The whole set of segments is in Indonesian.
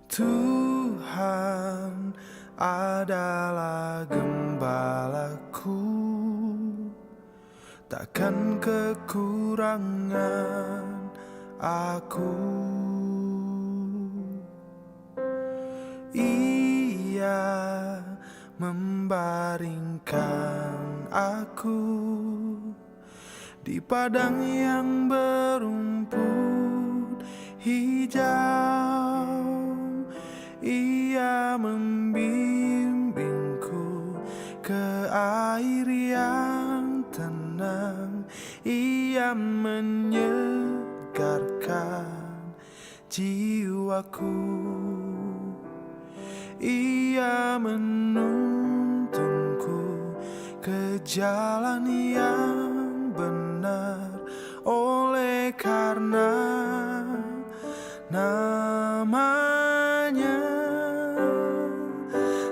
Tuhan adalah gembalaku, takkan kekurangan aku. Ia membaringkan aku di padang yang berumput hijau. Ia membimbingku ke air yang tenang. Ia menyegarkan jiwaku. Ia menuntunku ke jalan yang benar, oleh karena namanya.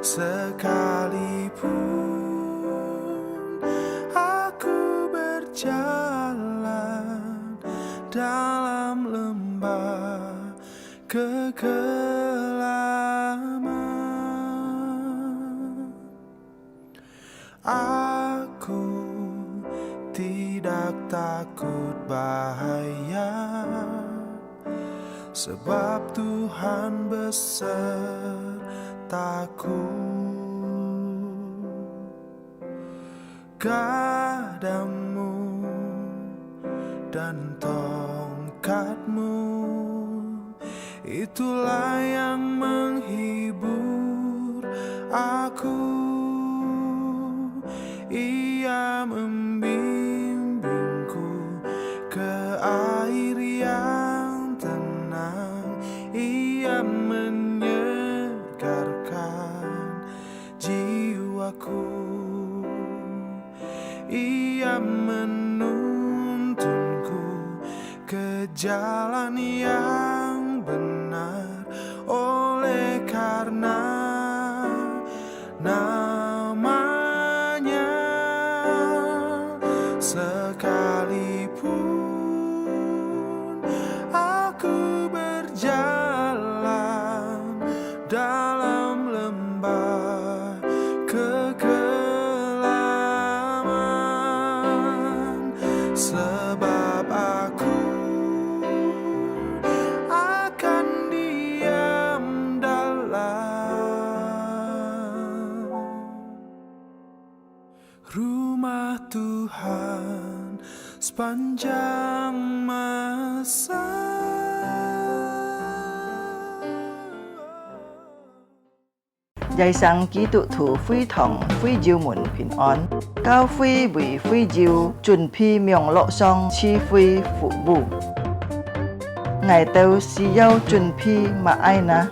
Sekalipun aku berjalan dalam lembah kekelaman, aku tidak takut bahaya, sebab Tuhan besertaku. Gadamu dan tongkatmu, itulah yang menghibur aku. Ia membimbingku ke air yang tenang. Ia menyegarkan jiwaku. Ia menuntunku ke jalan yang benar, oleh karena namanya. Sekalipun aku berjalan dalam lembah kekelaman, sebab aku akan diam dalam rumah Tuhan sepanjang masa. Giai sang ký tụ thủ phi thòng phi diêu muộn bình an, cao phi vì phi diêu chuẩn phi miệng lộ song chi phi phụ bù. Ngài tâu si yêu chuẩn phi mà ai na.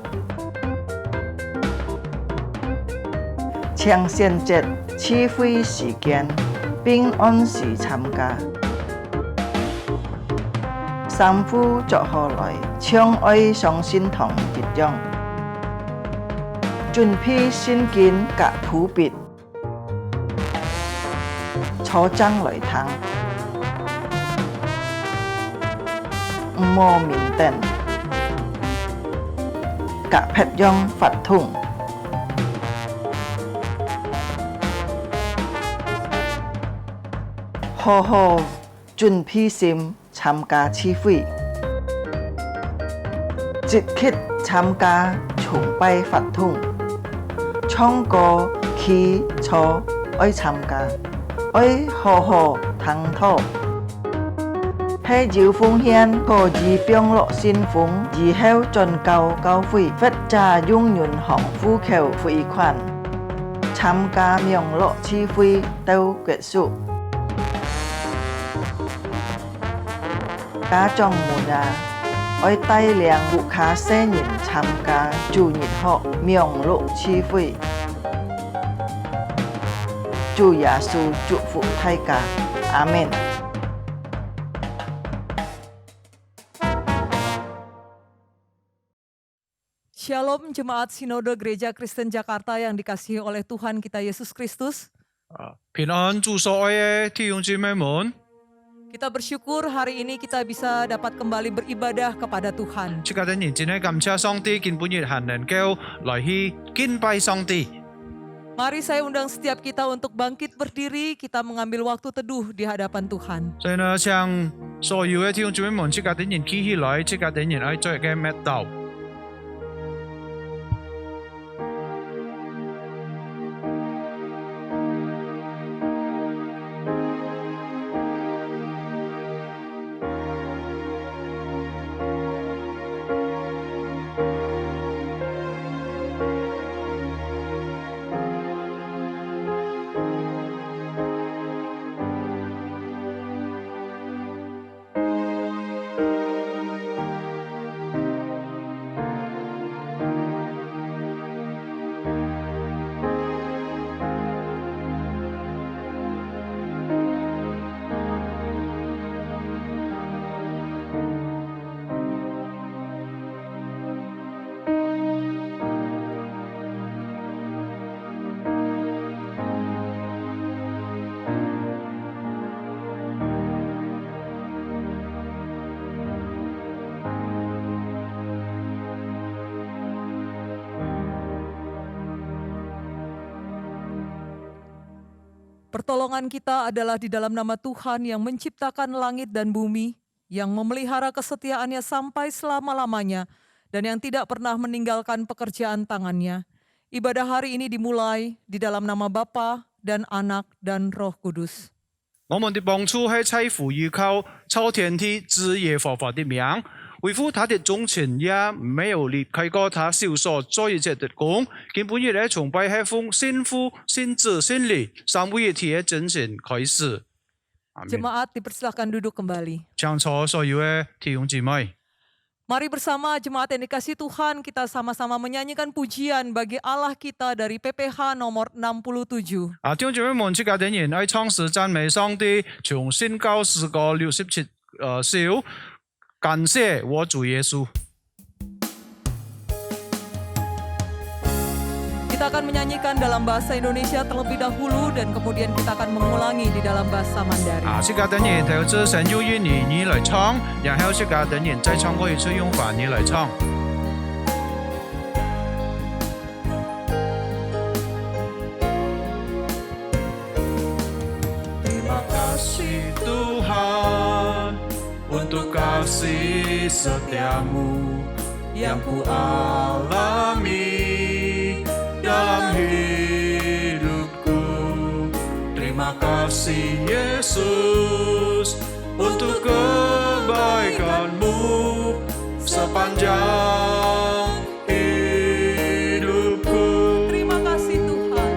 Chàng xiên chết chi phi時間, bình an時參加. Sam phu cho họ lại, chương ơi song xin thòng dịch dòng. Chuẩn phi xin kiến cả thủ bịt, cho trăng lợi thắng, mô mình tên, cả phép dòng phát thùng. Hồ hồ chuẩn phi sim tham gia chi phi, dịch khít tham gia chung bay phát thùng. Trong có khi cho ơi tham gia, ơi hồ hồ thắng thọ. Hay diệu phương hiên có gì biong lộ xin phúng, gì heo tròn cao cao phi, phết trà dung nhuận hỏng phu khều phi khoản. Tham gia miệng lộ chi phi tâu kết束. Cá trong mùa đà, ôi tay liang vụ khá xe nhìn tham gia chủ nhật họ miệng lộ chi phi. Chúa Giêsu chúc phúc thay cả. Amen. Shalom Jemaat Sinode Gereja Kristen Jakarta yang dikasihi oleh Tuhan kita Yesus Kristus. 平安祝所愛嘅弟兄姊妹們 Kita bersyukur hari ini kita bisa dapat kembali beribadah kepada Tuhan. 即係等然真係感謝上帝，今本日還能夠來去敬拜上帝。 Mari saya undang setiap kita untuk bangkit berdiri, kita mengambil waktu teduh di hadapan Tuhan. 所以呢，向所有嘅弟兄姊妹們，即係等然企起來，即係等然愛做嘅麥道。 Pertolongan kita adalah di dalam nama Tuhan yang menciptakan langit dan bumi, yang memelihara kesetiaannya sampai selama-lamanya, dan yang tidak pernah meninggalkan pekerjaan tangannya. Ibadah hari ini dimulai di dalam nama Bapa dan Anak dan Roh Kudus. 我們的幫助係在乎依靠超天地之耶和華的名，維護他的忠誠也沒有離開過他手所做一切的工。今本日的崇拜係奉聖父、聖子、聖靈三位一體的真神開始。阿們。 Jemaat dipersilakan duduk kembali. 將錯所有嘅弟兄姊妹。 Mari bersama jemaat yang dikasihi Tuhan, kita sama-sama menyanyikan pujian bagi Allah kita dari PPH nomor 67. 弟兄姊妹們，即係等然愛唱詩讚美上帝，從宣教詩歌67首，感謝我主耶穌。 Kita akan menyanyikan dalam bahasa Indonesia terlebih dahulu dan kemudian kita akan mengulangi di dalam bahasa Mandarin. 即係等然頭次神用英語你來唱，然後即係等然再唱過一次用法語來唱。 Terima kasih Tuhan untuk kasih setiamu yang ku alami dalam hidupku. Terima kasih Yesus untuk kebaikanmu sepanjang hidupku. Terima kasih Tuhan.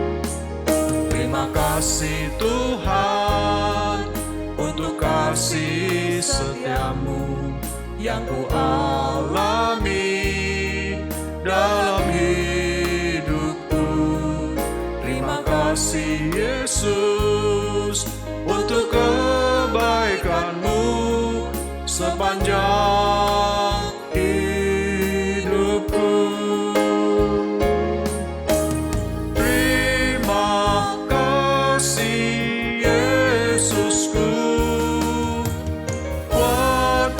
Terima kasih Tuhan untuk kasih setiamu yang ku alami dalam hidupku. Terima kasih Yesus untuk kebaikanmu sepanjang hidupku. Terima kasih Yesusku buat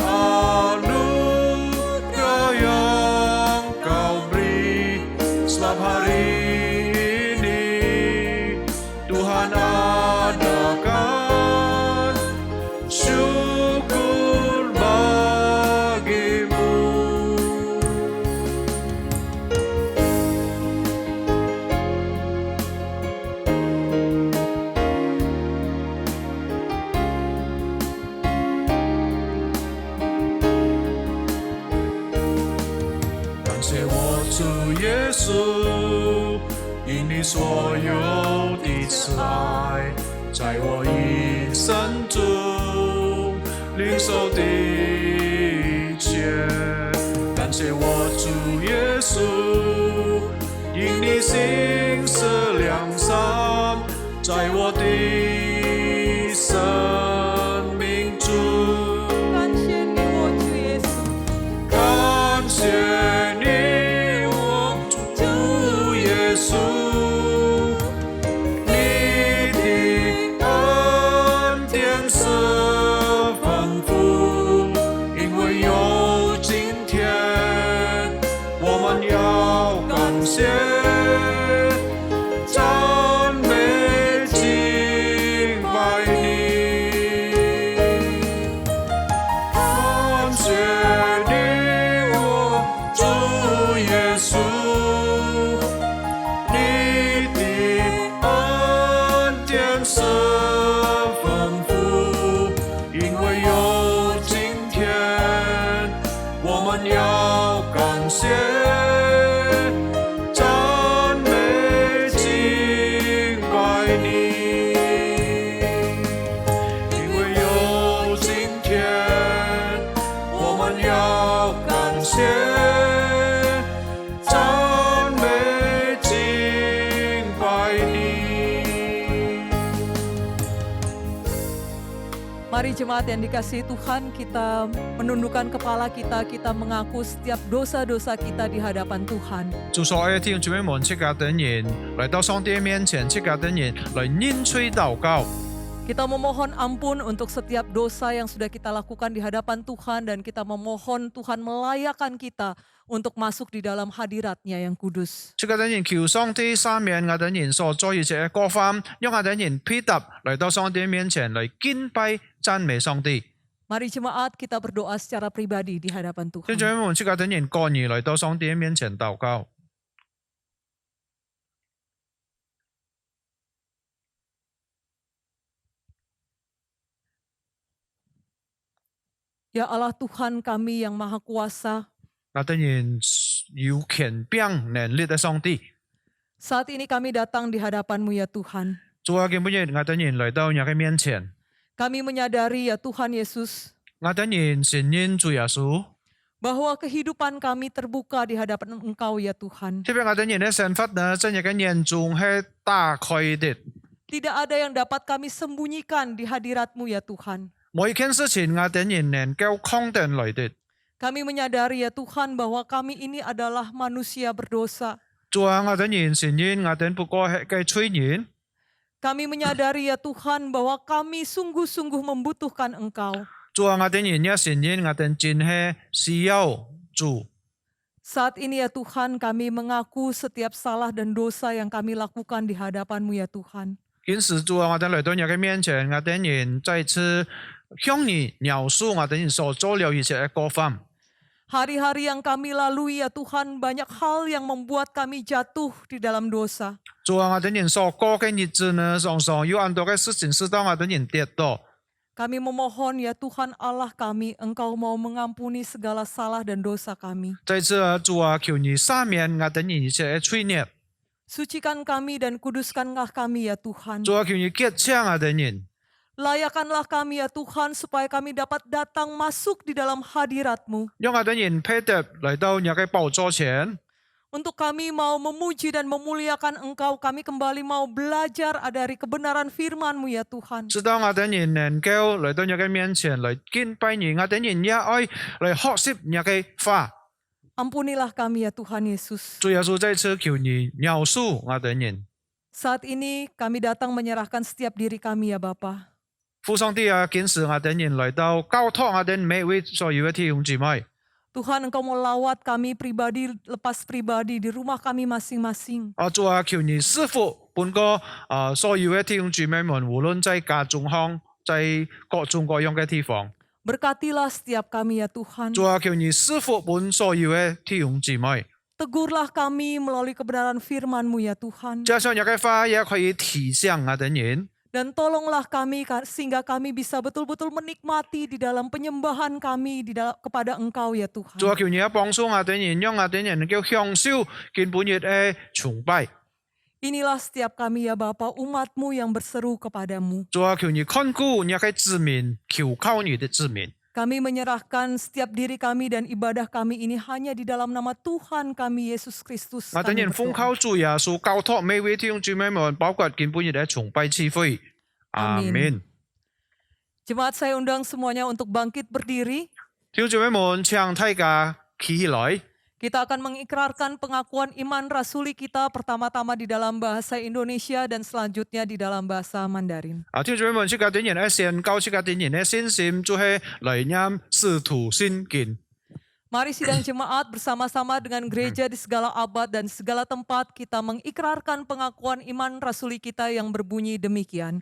anugerah yang kau beri setiap hari ini. Tuhan adakan syukur bagimu.感谢我主耶稣，因你所有的慈爱，在我一生中领受的一切。感谢我主耶稣，因你心是良善，在我的生命中。 感谢你，我主耶稣。 感谢你，我主耶稣，你的恩典是 Mari jemaat yang dikasihi Tuhan, kita menundukkan kepala kita, kita mengaku setiap dosa-dosa kita di hadapan Tuhan. 祝所有的弟兄姊妹們，斥責等人來到上帝面前，斥責等人來認罪禱告。 Kita memohon ampun untuk setiap dosa yang sudah kita lakukan di hadapan Tuhan, dan kita memohon Tuhan melayakkan kita untuk masuk di dalam hadirat-Nya yang kudus. 斥責等人求上帝赦免我等人所做一切過犯，讓我等人配搭來到上帝面前來敬拜讚美上帝。 Mari jemaat kita berdoa secara pribadi di hadapan 弟兄 Tuhan. 姊妹們，斥責等人個人來到上帝面前禱告。 Ya Allah Tuhan kami yang Maha Kuasa, 我等人有權柄能力的上帝， saat ini kami datang di hadapan-Mu ya Tuhan. 主啊，今日我等人來到你嘅面前， Kami menyadari ya Tuhan Yesus, 我等人承認主耶穌， bahwa kehidupan kami terbuka di hadapan Engkau ya Tuhan. 特別我等人嘅生活呢，真係嘅眼中係打開的， Tidak ada yang dapat kami sembunyikan di hadirat-Mu ya Tuhan. 每件事情我等人能夠肯定來的。 Kami menyadari ya Tuhan bahwa kami ini adalah manusia berdosa. 主啊，我等人承認我等不過係嘅罪人。 Kami menyadari ya Tuhan bahwa kami sungguh-sungguh membutuhkan Engkau. 主啊，我等人也承認我等真係需要主。 Saat ini ya Tuhan kami mengaku setiap salah dan dosa yang kami lakukan di hadapan-Mu ya Tuhan. 因此，主啊，我等來到你嘅面前，我等人再次向你描述我等人所做了一切嘅過犯。 Hari-hari yang kami lalui ya Tuhan, banyak hal yang membuat kami jatuh di dalam dosa. 主啊，我等人所過嘅日子呢，常常有很多嘅事情使到我等人跌倒。 Kami memohon ya Tuhan Allah kami, Engkau mau mengampuni segala salah dan dosa kami. 在此，主啊，求你赦免我等人一切嘅罪孽。 Sucikan kami dan kuduskanlah kami ya Tuhan. 主啊，求你潔淨我等人。 Layakanlah kami ya Tuhan supaya kami dapat datang masuk di dalam hadirat-Mu. 讓我等人配搭來到你嘅寶座前。 Untuk kami mau memuji dan memuliakan Engkau, kami kembali mau belajar dari kebenaran firman-Mu ya Tuhan. 直到我等人能夠來到你嘅面前來敬拜你，我等人也愛來學習你嘅話。 Ampunilah kami ya Tuhan Yesus. 主耶穌在此求你描述我等人。 Saat ini kami datang menyerahkan setiap diri kami ya Bapa. 父上帝啊，今時我等人來到交託我哋每位所有嘅弟兄姊妹。 Tuhan Engkau mau lawat kami pribadi lepas pribadi di rumah kami masing-masing. 主啊，求你賜福本個所有嘅弟兄姊妹們，無論在家中鄉，在各種各樣嘅地方。 Berkatilah setiap kami ya Tuhan. 主啊，求你賜福本所有嘅弟兄姊妹。 Tegurlah kami melalui kebenaran firman-Mu ya Tuhan. 加上你嘅話也可以提醒我等人。 Dan tolonglah kami sehingga kami bisa betul-betul menikmati di dalam penyembahan kami kepada Engkau ya Tuhan. 主啊，求你也幫助我等人，讓我等人能夠享受根本日嘅崇拜。 Inilah setiap kami ya Bapa, umat-Mu yang berseru kepadamu. 主啊，求你看顧你嘅子民，求靠你的子民。 Kami menyerahkan setiap diri kami dan ibadah kami ini hanya di dalam nama Tuhan kami Yesus Kristus. 我等人奉靠主耶穌交託每位弟兄姊妹們，包括根本日嘅崇拜智慧。阿 Amin. 門。 Jemaat saya undang semuanya untuk bangkit berdiri. 弟兄姊妹們，請大家企起來。 Kita akan mengikrarkan pengakuan iman rasuli kita pertama-tama di dalam bahasa Indonesia dan selanjutnya di dalam bahasa Mandarin. 弟兄姊妹們，即刻等人嘅宣告，即刻等人嘅信心，就係來念使徒信經。 Mari sidang jemaat bersama-sama dengan gereja di segala abad dan segala tempat kita mengikrarkan pengakuan iman rasuli kita yang berbunyi demikian.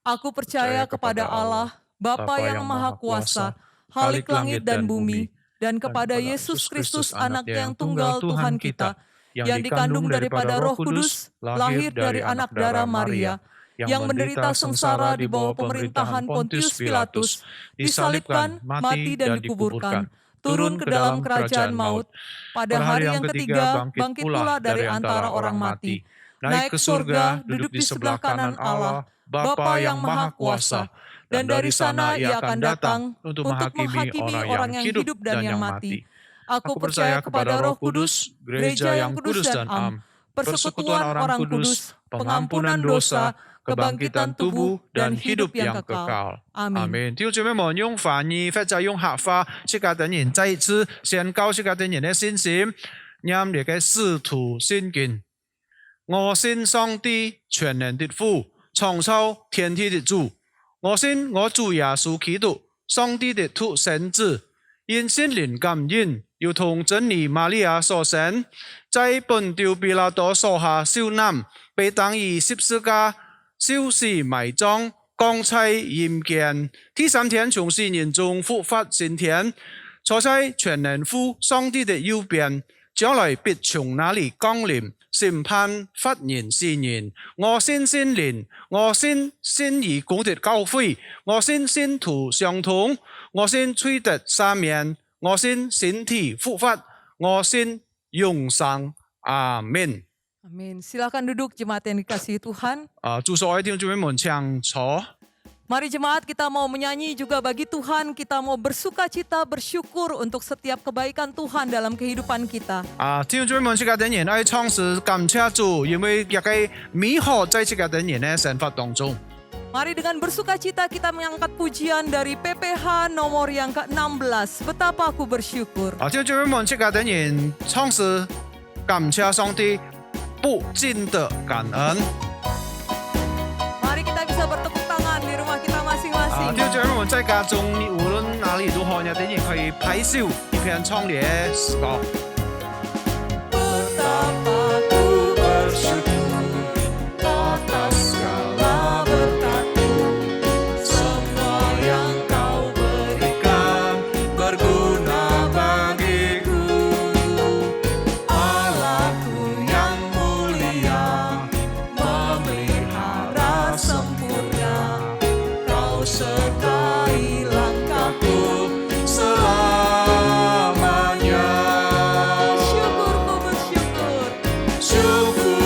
Aku percaya kepada Allah, Bapa yang Maha Kuasa, Khalik langit dan bumi, dan kepada Yesus Kristus Anak-Nya yang tunggal Tuhan kita, yang dikandung daripada Roh Kudus, lahir dari anak darah Maria, yang menderita sengsara di bawah pemerintahan Pontius Pilatus, disalibkan, mati dan dikuburkan, turun ke dalam kerajaan maut, pada hari yang ketiga bangkit pula dari antara orang mati, naik ke surga, duduk di sebelah kanan Allah, Bapa yang Maha Kuasa, dan dari sana Ia akan datang untuk menghakimi orang yang hidup dan yang mati. Aku percaya kepada Roh Kudus, gereja yang kudus dan am, persekutuan orang kudus, pengampunan dosa, kebangkitan tubuh, dan hidup yang kekal. Amin. 阿門。弟兄姊妹們，用繁語或者用客話，這個等人再一次宣告這個等人的信心，念你嘅使徒信經。我信上帝全能的父，創造天地的主。我信我主耶穌基督，上帝的獨生子，因聖靈感應，又同真理瑪利亞所生，在本丟比拉多手下受難，被當以十字架受死埋葬，降在陰間，第三天從死人中復活升天，坐在全能父上帝的右邊，將來必從那裡降臨，審判活人死人。我信聖靈，我信義公的教會，我信聖徒相通，我信罪得赦免，我信身體復活，我信永生。阿門。 Amin. Silakan duduk jemaat yang dikasihi Tuhan. 主所愛弟兄姊妹們請坐。 Mari jemaat kita mau menyanyi juga bagi Tuhan, kita mau bersuka cita, bersyukur untuk setiap kebaikan Tuhan dalam kehidupan kita. 弟兄姊妹們，這個等人愛唱詩感謝主，因為一個美好在這個等人的生活當中。 Mari dengan bersuka cita kita mengangkat pujian dari PPH nomor yang ke-16. Betapa aku bersyukur. 弟兄姊妹們，這個等人唱詩感謝上帝，不盡的感恩。 Mari kita bisa bertepuk tangan di rumah kita masing-masing. 弟兄姊妹們，在家中無論哪裡都好，有等人可以拍手一片唱的詩歌。 Betapa aku bersyukur atas segala berkat-Mu, semua yang Kau berikan berguna bagiku. Allahku yang mulia, memelihara sempurna, Kau sertai langkahku selamanya. Syukur ku bersyukur, syukur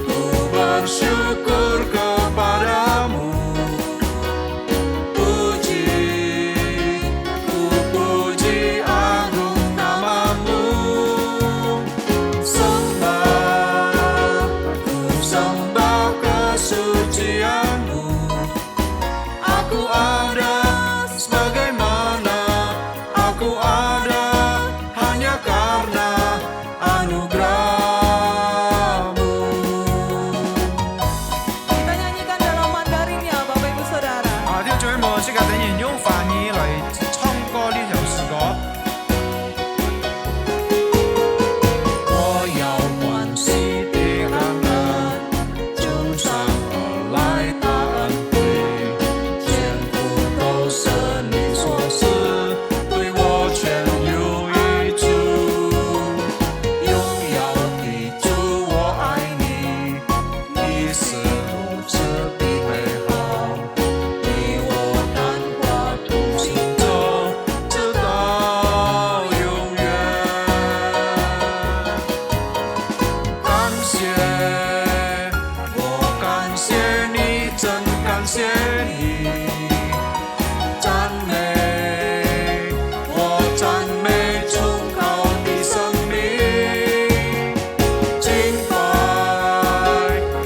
ku bersyukur kepadamu. Puji, ku puji agung namamu. Sembah, ku sembah kesucianmu. Aku ada sebagaimana aku ada hanya karena anugerah-Mu. Kita nyanyikan dalam Mandarinnya, Bapak Ibu Saudara. 弟兄姊妹們，這個等人用繁語來唱歌呢首詩歌。 我要歡喜地感恩，從上而來大恩惠，全部都是你所赐，對我全有益處。榮耀的主，我愛你，你是如此的美好，與我談話同行走，直到永遠。感謝，我感謝你，真感謝你。讚美，我讚美崇高的生命。敬拜，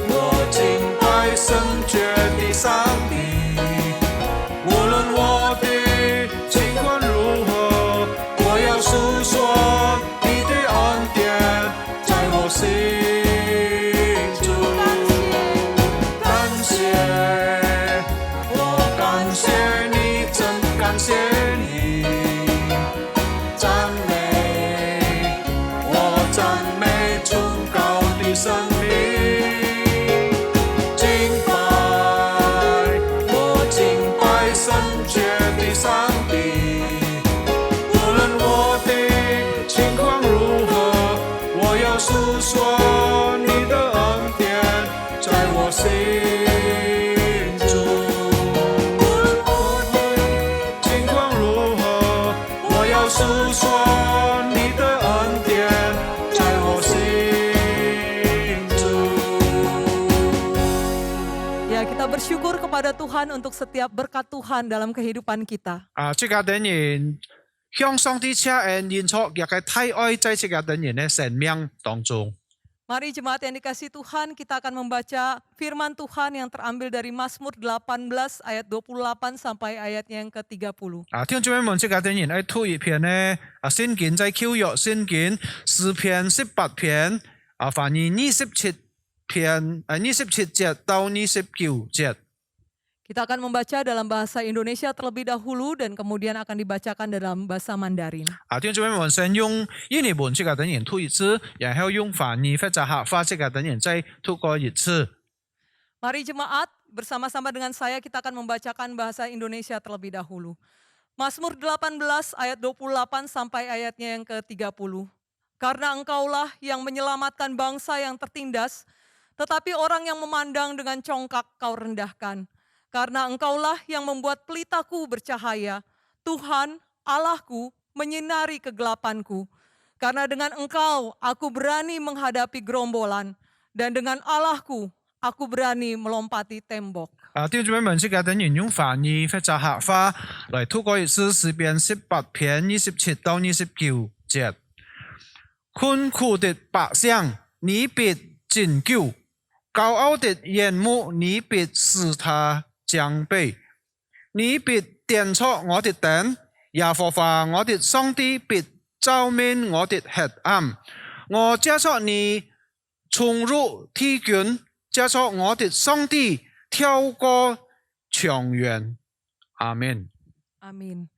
我敬拜聖潔的上帝。無論我的情況如何，我要訴說你的恩典，在我心中。感謝，我感謝你，真感謝你。讚美，我讚美崇高的生命。敬拜，我敬拜聖潔的上帝。無論我的情況如何，我要訴說你的恩典，在我心中。無論我的情況如何，我要訴說你的恩典，在我心中。Ya, kita bersyukur kepada Tuhan untuk setiap berkat Tuhan dalam kehidupan kita. 這個等人向上帝謝恩，認錯一個太愛在這個等人的生命當中。Mari jemaat yang dikasihi Tuhan, kita akan membaca firman Tuhan yang terambil dari Mazmur 18 ayat 28 sampai ayatnya yang ke-30. 弟兄姊妹們，即係當然喺推一篇呢，聖經在舊約聖經詩篇18篇，反而27篇27節到29節。 Kita akan membaca dalam bahasa Indonesia terlebih dahulu dan kemudian akan dibacakan dalam bahasa Mandarin. 弟兄姊妹們，先用印尼文即係當然推一次，然後用梵語或者客話即係當然再推過一次。 Mari jemaat bersama-sama dengan saya kita akan membacakan bahasa Indonesia terlebih dahulu. Mazmur 18 ayat 28 sampai ayatnya yang ke-30. Karena engkaulah yang menyelamatkan bangsa yang tertindas, tetapi orang yang memandang dengan congkak kau rendahkan. Karena engkaulah yang membuat pelitaku bercahaya, Tuhan Allahku menyinari kegelapanku. Karena dengan engkau aku berani menghadapi gerombolan, dan dengan Allahku aku berani melompati tembok. 弟兄姊妹們，即係當然用梵語或者客話來推過一次詩篇18篇27到29節。困苦的百姓，你必拯救；高傲的眼目，你必使他降卑。你必點出我的燈，耶和華我的上帝必照明我的黑暗。我借着你衝入天軍，借着我的上帝跳過牆垣。阿門。 Amin.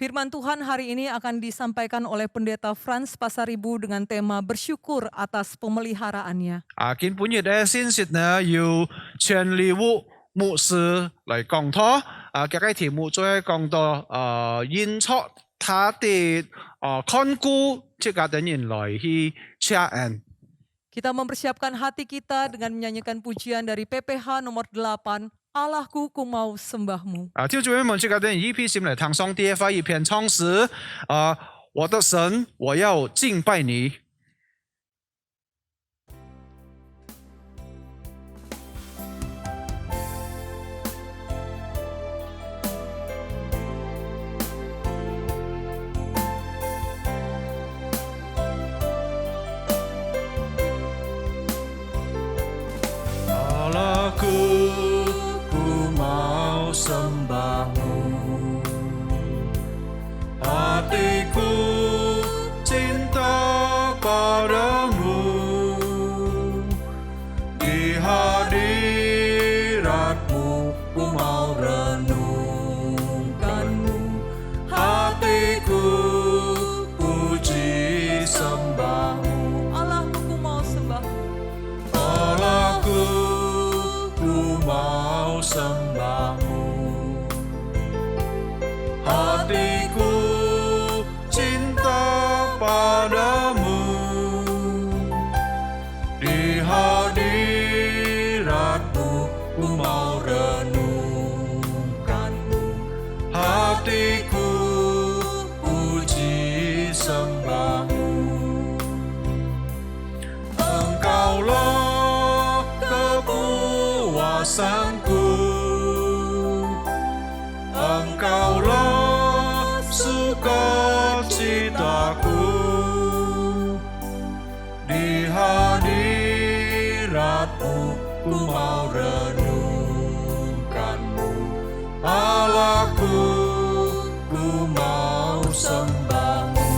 Firman Tuhan hari ini akan disampaikan oleh Pendeta Frans Pasaribu dengan tema bersyukur atas pemeliharaannya. 今本日嘅信息呢，由全利務牧師來講託。這個題目就係講到因錯他的看顧，即係等人來去謝恩。 Kita mempersiapkan hati kita dengan menyanyikan pujian dari PPH nomor 8, Allahku ku mau sembahmu. 弟兄姊妹們，即係等人一批心嚟聽上帝發一篇唱詩，我的神，我要敬拜你。 Ku mau sembahmu, hatiku cinta padamu, di hadiratmu ku mau renungkanmu, hatiku puji sembahmu. Allahku ku mau sembahmu. Allahku mau sembahmu, hatiku cinta padamu, di hadiratmu ku mau renungkanmu, hatiku puji sembahmu. Engkaulah kepuasanku, Engkaulah sukacitaku, di hadiratmu ku mau renungkanmu, Allahku ku mau sembahmu.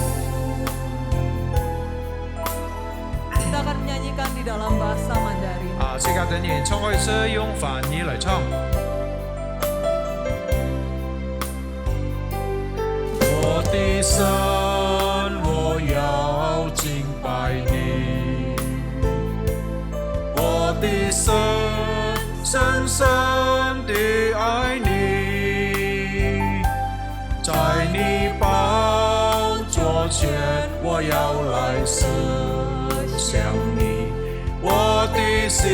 Kita akan menyanyikan di dalam bahasa Mandarin. 即刻等人唱開詩，用梵語嚟唱。我的神，我要敬拜你，我的神，深深地愛你，在你寶座前，我要來思想你。 我的心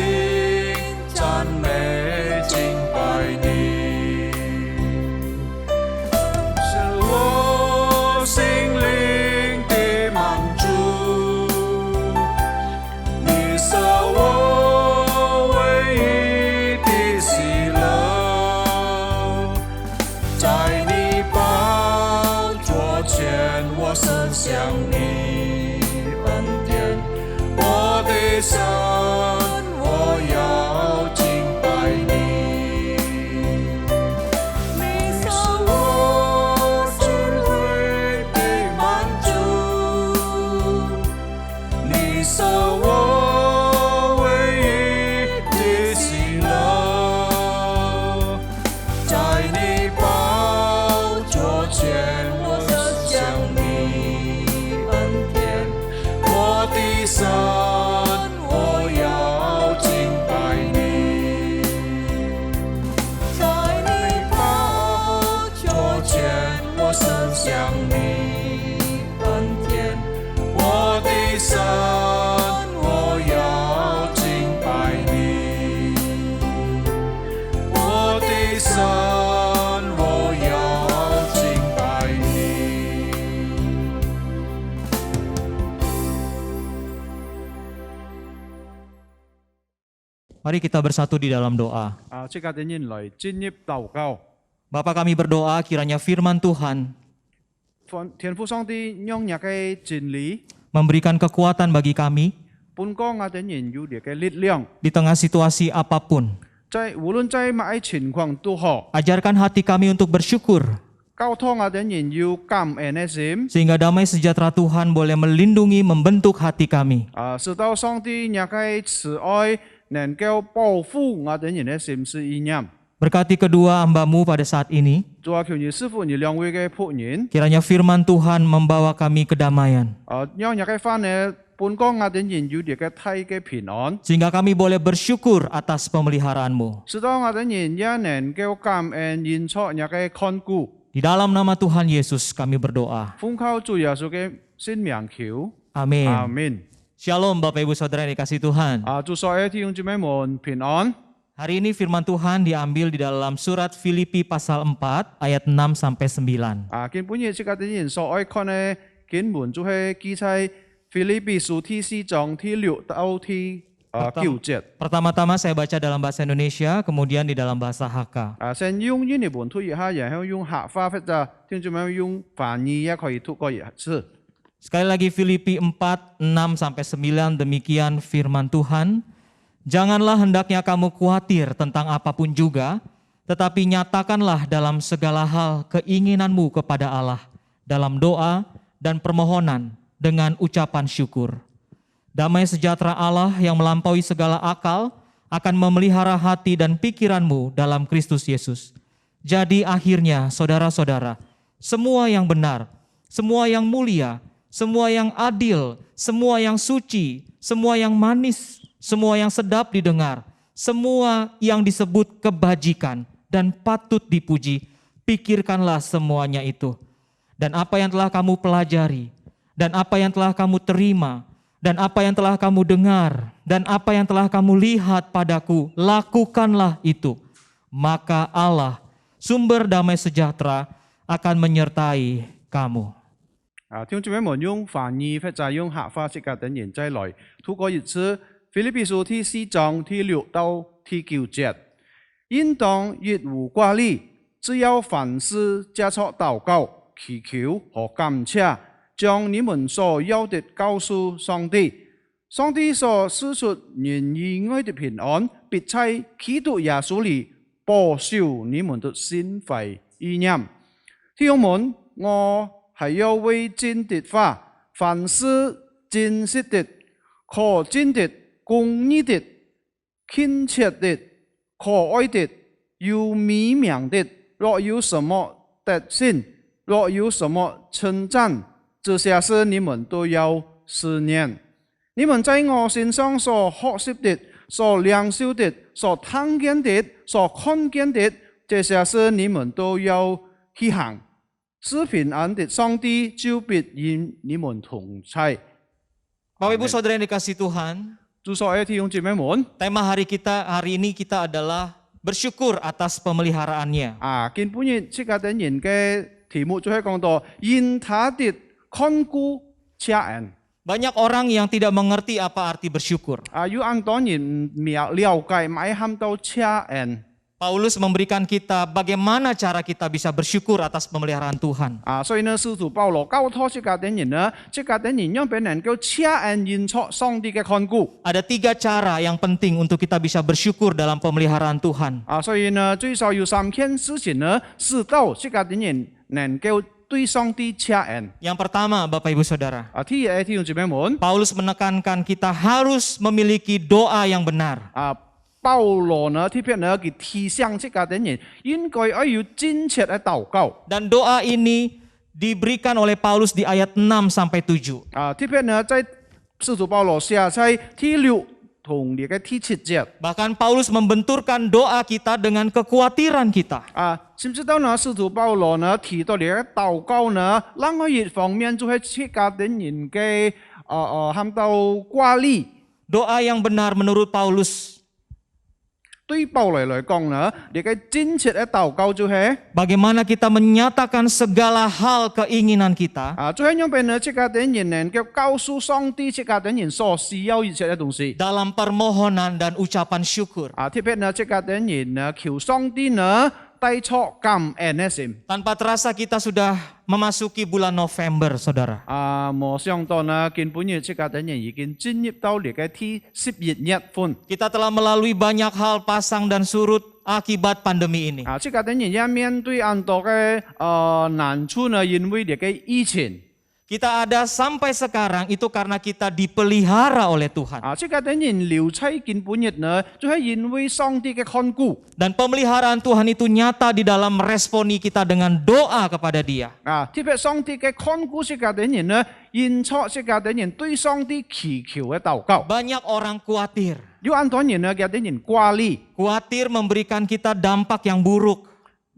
讚美敬拜你，是我心靈的滿足，你是我唯一的喜樂，在你寶座前，我思想你恩典，我的神，我要敬拜你。你是我智慧的满足，你是我唯一的喜乐，在你宝座前，我向你恩典，我的神，我要敬拜你。在你宝座前，我伸向你恩典，我的神，我要敬拜你。我的神，我要敬拜你。Mari kita bersatu di dalam doa. 即刻等人來進入禱告。 Bapa kami berdoa kiranya firman Tuhan 天父上帝讓日嘅真理， memberikan kekuatan bagi kami 本港等人有啲嘅力量， di tengah situasi apapun. 無論在乜情況都好， Ajarkan hati kami untuk bersyukur 交通等人要感恩嘅心。 sehingga damai sejahtera Tuhan boleh melindungi, membentuk hati kami. 使到上帝日嘅慈愛能夠保護等人嘅心思意念。 Berkati kedua hamba-Mu pada saat ini, 主啊，求你師傅你兩位嘅僕人， kiranya firman Tuhan membawa kami kedamaian. 讓日嘅翻嚟本港等人有啲嘅體嘅平安， Sehingga kami boleh bersyukur atas pemeliharaanmu. 使到等人也能夠感恩認錯日嘅看顧。 Di dalam nama Tuhan Yesus kami berdoa. 奉靠主耶穌嘅聖名求， Amin. 阿門。 Shalom Bapak Ibu Saudara yang dikasihi Tuhan. 祝所有弟兄姊妹們平安。 Hari ini firman Tuhan diambil di dalam surat Filipi pasal 4 ayat 6 sampai 9. 根本嘢即刻等人所愛看嘅經文就係記載腓立比書第4章第6到第9節。 Pertama-tama saya baca dalam bahasa Indonesia, kemudian di dalam bahasa Hakka. 先用英文本土一下，然後用客話或者聽眾們用翻譯也可以讀過一次。 Sekali lagi Filipi 4, 6 sampai 9 demikian firman Tuhan. Janganlah hendaknya kamu khawatir tentang apapun juga, tetapi nyatakanlah dalam segala hal keinginanmu kepada Allah dalam doa dan permohonan dengan ucapan syukur. Damai sejahtera Allah yang melampaui segala akal akan memelihara hati dan pikiranmu dalam Kristus Yesus. Jadi akhirnya saudara-saudara, semua yang benar, semua yang mulia, semua yang adil, semua yang suci, semua yang manis, semua yang sedap didengar, semua yang disebut kebajikan dan patut dipuji, pikirkanlah semuanya itu. Dan apa yang telah kamu pelajari, dan apa yang telah kamu terima, dan apa yang telah kamu dengar, dan apa yang telah kamu lihat padaku, lakukanlah itu. Maka Allah, sumber damai sejahtera, akan menyertai kamu. 弟兄姊妹們用翻譯或者用客話即刻等人再來讀過一次。 腓立比書第4章第6到第9節，應當一無掛慮，只要凡事藉著禱告、祈求和感謝，將你們所要的告訴上帝。上帝所賜出人意外的平安，必在基督耶穌裏保守你們的心懷意念。弟兄們，我還要為真的話，凡事真實的、可真的、公義的、親切的、可愛的、有美名的，若有什麼德行，若有什麼稱讚，這些事你們都要思念。你們在我身上所學習的、所領受的、所聽見的、所看見的，這些事你們都要去行。是平安的上帝就必與你們同在。 Bapak Ibu Saudara yang dikasihi Tuhan, 祝所有弟兄姊妹們， tema hari ini kita adalah bersyukur atas pemeliharaannya. 根本日即刻等人嘅題目就係講到因他的看顧謝恩。 Banyak orang yang tidak mengerti apa arti bersyukur. 有很多人唔了解買喊到謝恩。Paulus memberikan kita bagaimana cara kita bisa bersyukur atas pemeliharaan Tuhan. 所以呢，使徒保羅交託這家啲人呢，這家啲人讓別人叫車人認出上帝嘅看顧。 Ada 3 cara yang penting untuk kita bisa bersyukur dalam pemeliharaan Tuhan. 所以呢，最少有3件事情呢，使到這家啲人能夠對上帝車人。 Yang pertama, Bapak Ibu Saudara, 第一弟兄姊妹們， Paulus menekankan kita harus memiliki doa yang benar. 保羅呢特別呢，佢提醒這家啲人應該要有真切嘅禱告。 Dan doa ini diberikan oleh Paulus di ayat 6 sampai 7. 特別呢，在使徒保羅寫在第6同呢個第7節。 Bahkan Paulus membenturkan doa kita dengan kekhawatiran kita. 知唔知道呢？使徒保羅呢提到呢個禱告呢，另外一方面就係這家啲人嘅喊到掛慮。 Doa yang benar menurut Paulus, 對保羅來講呢，呢個真切嘅禱告就係 bagaimana kita menyatakan segala hal keinginan kita 就係讓別人這家啲人能夠告訴上帝這家啲人所需要一切嘅東西。 dalam permohonan dan ucapan syukur. 特別呢，這家啲人呢求上帝呢帶出感恩嘅心。 Tanpa terasa kita sudah memasuki bulan November, saudara. 冇想到呢，根本呢這家啲人已經進入到呢個第11月份。 Kita telah melalui banyak hal pasang dan surut akibat pandemi ini. 這家啲人也面對很多嘅難處呢，因為呢個疫情。 Kita ada sampai sekarang itu karena kita dipelihara oleh Tuhan. 這家啲人留在根本日呢，就係因為上帝嘅看顧。 Dan pemeliharaan Tuhan itu nyata di dalam meresponi kita dengan doa kepada Dia. 特別上帝嘅看顧這家啲人呢，現出這家啲人對上帝祈求嘅禱告。 Banyak orang khawatir. 有很多人呢，家啲人掛慮， Khawatir memberikan kita dampak yang buruk.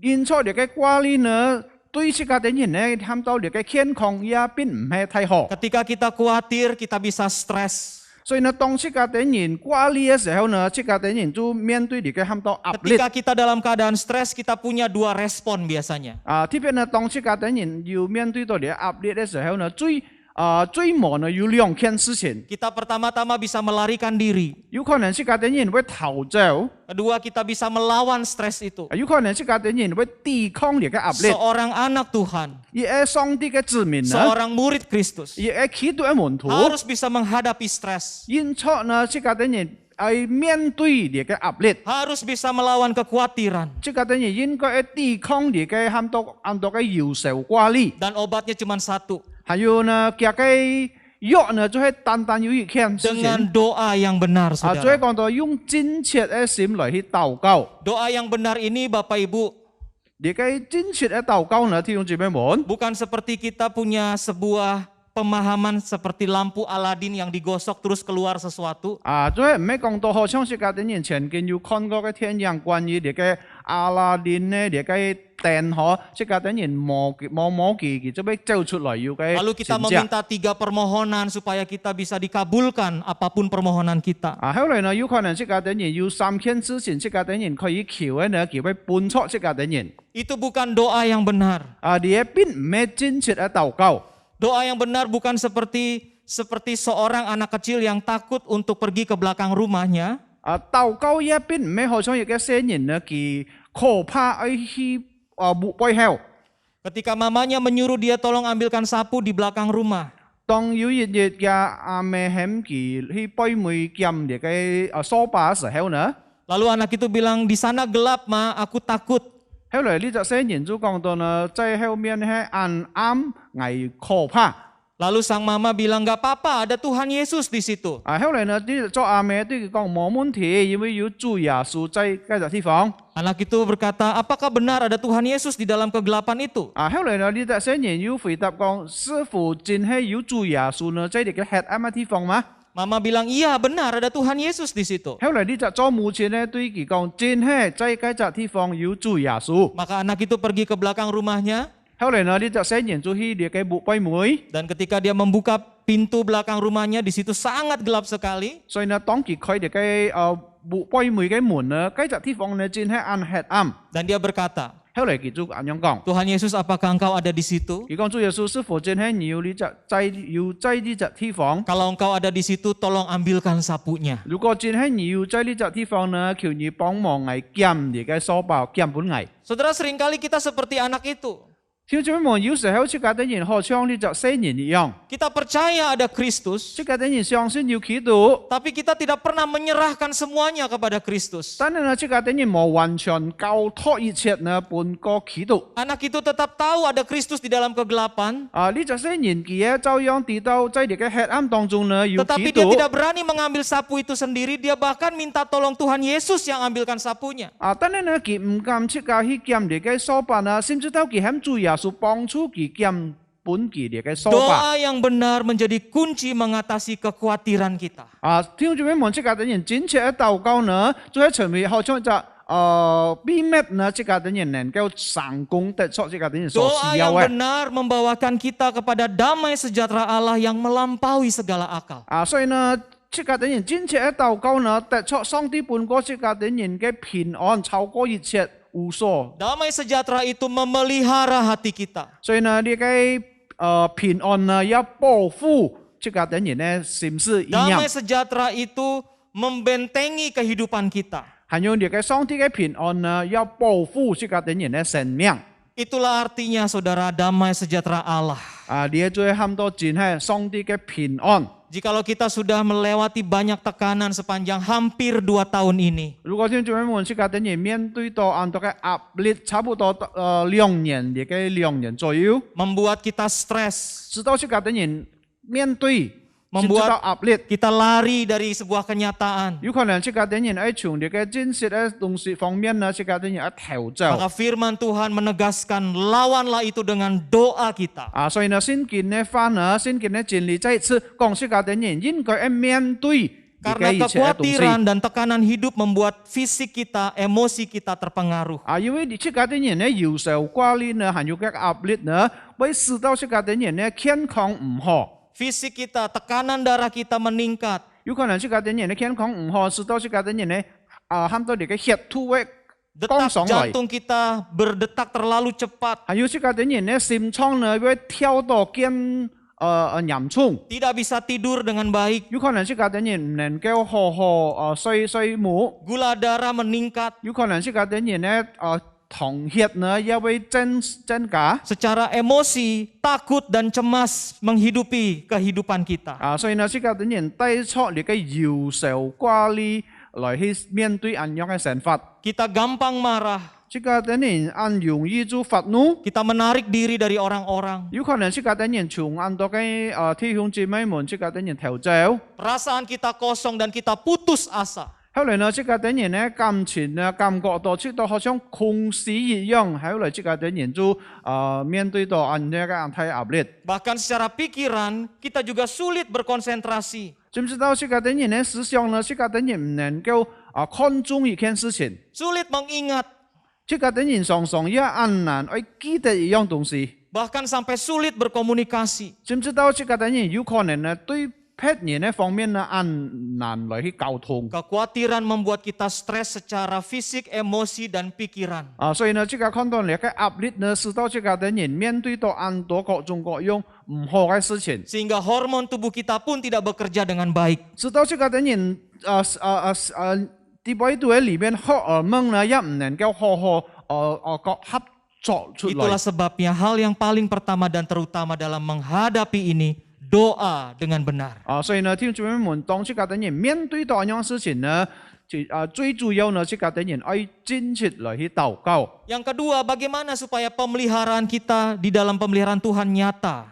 現出呢個掛慮呢，對這家啲人呢，睇到呢個健康也並唔係太好。 Ketika kita khawatir, kita bisa stres. 所以呢，當這家啲人掛慮嘅時候呢，這家啲人就面對呢個睇到壓力。 Ketika kita dalam keadaan stres, kita punya 2 respon biasanya. 特別呢，當這家啲人要面對到呢個壓力嘅時候呢，最忙呢有2件事情。 Kita pertama-tama bisa melarikan diri. 有可能這家啲人會逃走， Kedua, kita bisa melawan stres itu. 有可能這家啲人會抵抗呢個壓力。 Seorang anak Tuhan, 而上帝嘅子民呢， seorang murid Kristus 而基督嘅門徒， harus bisa menghadapi stres. 因出呢，這家啲人係面對呢個壓力， Harus bisa melawan kekhawatiran. 這家啲人應該抵抗呢個很多嘅憂愁掛慮。 Dan obatnya cuma 1. 還有呢，嘅藥呢，就係單單有一件事 Dengan 情。 doa yang benar, 最 saudara. 講到用真切嘅心來去禱告。 Doa yang benar ini, Bapak Ibu, 呢個真切嘅禱告呢，弟兄姊妹們， bukan seperti kita punya sebuah pemahaman seperti lampu Aladin yang digosok terus keluar sesuatu. 就係唔係講到好像是家啲人前見有看過嘅天陽關於呢個阿拉丁呢，呢個電河，即家啲人摸佢就俾走出來要嘅 Lalu kita 神跡。 meminta 3 permohonan supaya kita bisa dikabulkan apapun permohonan kita. 後來呢，有可能即家啲人要3件事情，即家啲人可以求呢，叫佢搬出即家啲人。 Itu bukan doa yang benar. 呢並唔係真切嘅禱告。 Doa yang benar bukan seperti seorang anak kecil yang takut untuk pergi ke belakang rumahnya. 禱告也並唔係好像一個小人呢，佢可怕去背後。 Ketika mamanya menyuruh dia tolong ambilkan sapu di belakang rumah. 當有一日嘅阿妹喊佢去背妹劍呢個梳把嘅時候呢， Lalu anak itu bilang, di sana gelap ma, aku takut. 後來呢隻小人就講到呢，在後面係暗暗危可怕。 Lalu sang mama bilang, gak apa-apa, ada Tuhan Yesus di situ. 後來呢，呢做阿妹對佢講冇問題，因為有主耶穌在嗰個地方。 Anak itu berkata, apakah benar ada Tuhan Yesus di dalam kegelapan itu? 後來呢，呢隻小人要回答講，師傅真係有主耶穌呢，在呢個黑暗嘅地方嗎？ Mama bilang, iya benar ada Tuhan Yesus di situ. 後來呢隻做母親呢對佢講，真係在嗰個地方有主耶穌。 Maka anak itu pergi ke belakang rumahnya. 後來呢，呢隻小人就去呢個母背妹。 Dan ketika dia membuka pintu belakang rumahnya, di situ sangat gelap sekali. 所以呢，當佢開呢個母背妹嘅門呢，嗰個地方呢真係暗黑暗。 Dan dia berkata, 後來佢就咁樣講， Tuhan Yesus, apakah engkau ada di situ? 佢講主耶穌是否真係要你在呢隻地方？ Kalau engkau ada di situ, tolong ambilkan sapunya. 如果真係要在呢隻地方呢，求你幫忙嚟檢你嘅手包，檢本危。 Saudara, seringkali kita seperti anak itu. 聽眾們，有時候這個的人好像呢隻聖人一樣， Kita percaya ada Kristus, 這個的人相信有基督， tapi kita tidak pernah menyerahkan semuanya kepada Kristus. 但係呢，這個的人冇完全交託一切呢，半個基督。 Anak itu tetap tahu ada Kristus di dalam kegelapan, 呢隻聖人佢照樣知道在呢個黑暗當中呢有 tetapi 基 dia 督。 tidak berani mengambil sapu itu sendiri. Dia bahkan minta tolong Tuhan Yesus yang ambilkan sapunya. 但係呢，佢唔敢出家去檢呢個手把呢，甚至到佢喊主耶穌幫助佢檢本佢呢個手把。 Doa yang benar menjadi kunci mengatasi kekhawatiran kita. 聽眾們，這個的人真切嘅禱告呢，就係成為好像就秘密呢，這個的人能夠成功得出這個的人所 Doa 需要 yang 嘅。 benar membawakan kita kepada damai sejahtera Allah yang melampaui segala akal. 所以呢，這個的人真切嘅禱告呢，得出上帝本個這個的人嘅平安超過一切無所。 Damai sejahtera itu memelihara hati kita. 所以呢，呢個平安呢，要保護這個的人呢，心思意念 Damai。sejahtera itu membentengi kehidupan kita. 還有呢個上帝嘅平安呢，要保護這個的人嘅生命。 Itulah artinya saudara, damai sejahtera Allah. 呢最喊到真係上帝嘅平安。 Jikalau kita sudah melewati banyak tekanan sepanjang hampir 2 tahun ini, 如果聽眾們這個的人面對到按到嘅壓力，差不多2年，呢個2年左右， membuat kita stres, 直到這個的人面對， Membuat 甚至到壓力。 kita lari dari sebuah kenyataan. 有可能這個的人喺從呢個真實嘅東西方面呢，這個的人喺逃走。 Maka firman Tuhan menegaskan, lawanlah itu dengan doa kita. 所以呢，聖經呢翻呢，聖經呢真理再次講這個的人應該面對。 Karena kekhawatiran dan tekanan hidup membuat fisik kita, emosi kita terpengaruh. 因為這個的人呢，有時候掛慮呢，還有個壓力呢，會使到這個的人呢健康唔好。 Fisik kita, tekanan darah kita meningkat. 有可能這個的人呢健康唔好，使到這個的人呢喊到呢個血吐會降 Detak 上來。 jantung kita berdetak terlalu cepat. 還有這個的人呢心臟呢會跳到更嚴重。 Tidak bisa tidur dengan baik. 有可能這個的人唔能夠好好睡眠。 Gula darah meningkat. 有可能這個的人呢糖血呢也會增加。 Secara emosi, takut dan cemas menghidupi kehidupan kita. 所以呢，這個的人帶出你嘅憂愁掛慮來去面對咁樣嘅生活。 Kita gampang marah. 這個的人按容易就發怒。 Kita menarik diri dari orang-orang. 有可能這個的人從按到嘅弟兄姊妹們，這個的人逃走。 Perasaan kita kosong dan kita putus asa. 後來呢，這個的人呢感情呢感覺到出到好像空虛一樣。後來這個的人就面對到咁樣嘅太壓力。 Bahkan secara pikiran, kita juga sulit berkonsentrasi. 知唔知道這個的人呢思想呢，這個的人唔能夠看重一件事情。 Sulit mengingat. 這個的人常常也很難去記得一樣東西。 Bahkan sampai sulit berkomunikasi. 知唔知道這個的人有可能呢對別人呢方面呢很難來去溝通。 Kekhawatiran membuat kita stres secara fisik, emosi, dan pikiran. 所以呢，這個看到你嘅壓力呢，使到這個的人面對到很多各種各樣唔好嘅事情， Sehingga hormon tubuh kita pun tidak bekerja dengan baik. 使到這個的人啲位度喺裏面荷爾蒙呢，也唔能夠好好合作出來。 Itulah sebabnya hal yang paling pertama dan terutama dalam menghadapi ini, doa dengan benar. 所以呢，聽眾們，當這個的人面對到呢樣事情呢，最主要呢，這個的人要真切來去禱告。 Yang kedua, bagaimana supaya pemeliharaan kita di dalam pemeliharaan Tuhan nyata?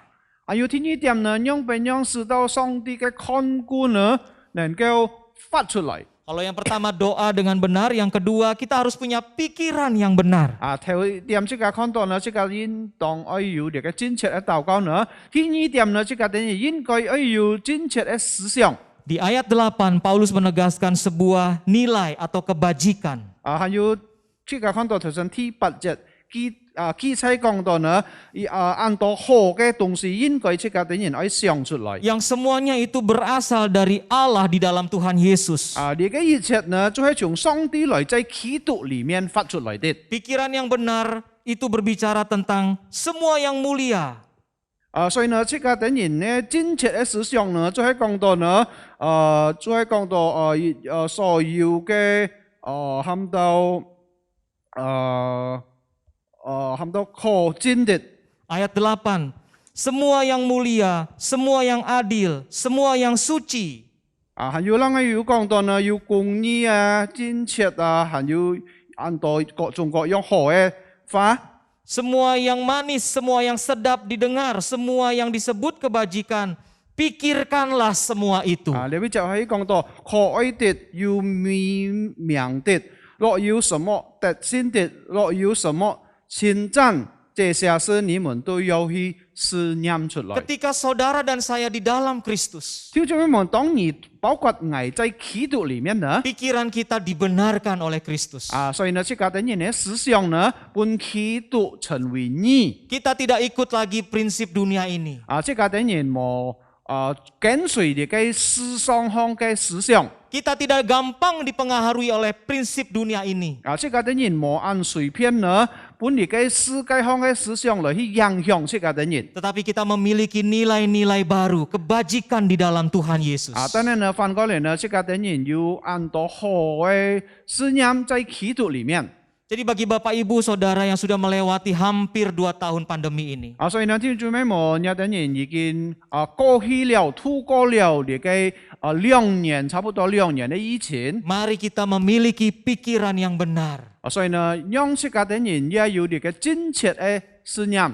要天呢點呢，讓俾讓使到上帝嘅看顧呢，能夠發出來。 Kalau yang pertama doa dengan benar, yang kedua kita harus punya pikiran yang benar. 頭點這個看到呢，這個應當要有呢個真切嘅禱告呢，天呢點呢，這個的人應該要有真切嘅思想。 Di ayat 8, Paulus menegaskan sebuah nilai atau kebajikan. 還有這個看到頭先第8節記載講到呢，按到好嘅東西應該這個的人要想出來。 Yang semuanya itu berasal dari Allah di dalam Tuhan Yesus. 呢個一切呢，就係從上帝來在基督裡面發出來的。 Pikiran yang benar itu berbicara tentang semua yang mulia. 所以呢，即個等人呢，真切嘅思想呢，就係講到呢，就係講到所有嘅含到含到可真的。 Ayat 8, semua yang mulia, semua yang adil, semua yang suci. 還有啷個有講到呢？有公義啊、真切啊，還有按照各種各樣好嘅法。 Semua yang manis, semua yang sedap didengar, semua yang disebut kebajikan, pikirkanlah semua itu. 呢邊就係講到可愛的、有美名的，若有什麼特先的，若有什麼稱讚，這些事你們都要去思念出來。 Ketika saudara dan saya di dalam Kristus, 弟兄姊妹，當你包括我在基督裡面呢， pikiran kita dibenarkan oleh Kristus. 所以呢，這個等人嘅思想呢，本基督成為義。 Kita tidak ikut lagi prinsip dunia ini. 這個等人冇跟隨你嘅思想上嘅思想。 Kita tidak gampang dipengaruhi oleh prinsip dunia ini. 這個等人冇按隨便呢，本你嘅世界上嘅思想來去影響這個等人。 Tetapi kita memiliki nilai-nilai baru, kebajikan di dalam Tuhan Yesus. 當然呢，反過來呢，這個等人要按到好嘅思念在基督裡面。 Jadi bagi Bapak Ibu Saudara yang sudah melewati hampir 2 tahun pandemi ini, 所以呢，弟兄姊妹們，有等人已經過去了、度過了你嘅2年，差不多2年嘅疫情。 mari kita memiliki pikiran yang benar. 所以呢，讓這個等人也有你嘅真切嘅思念。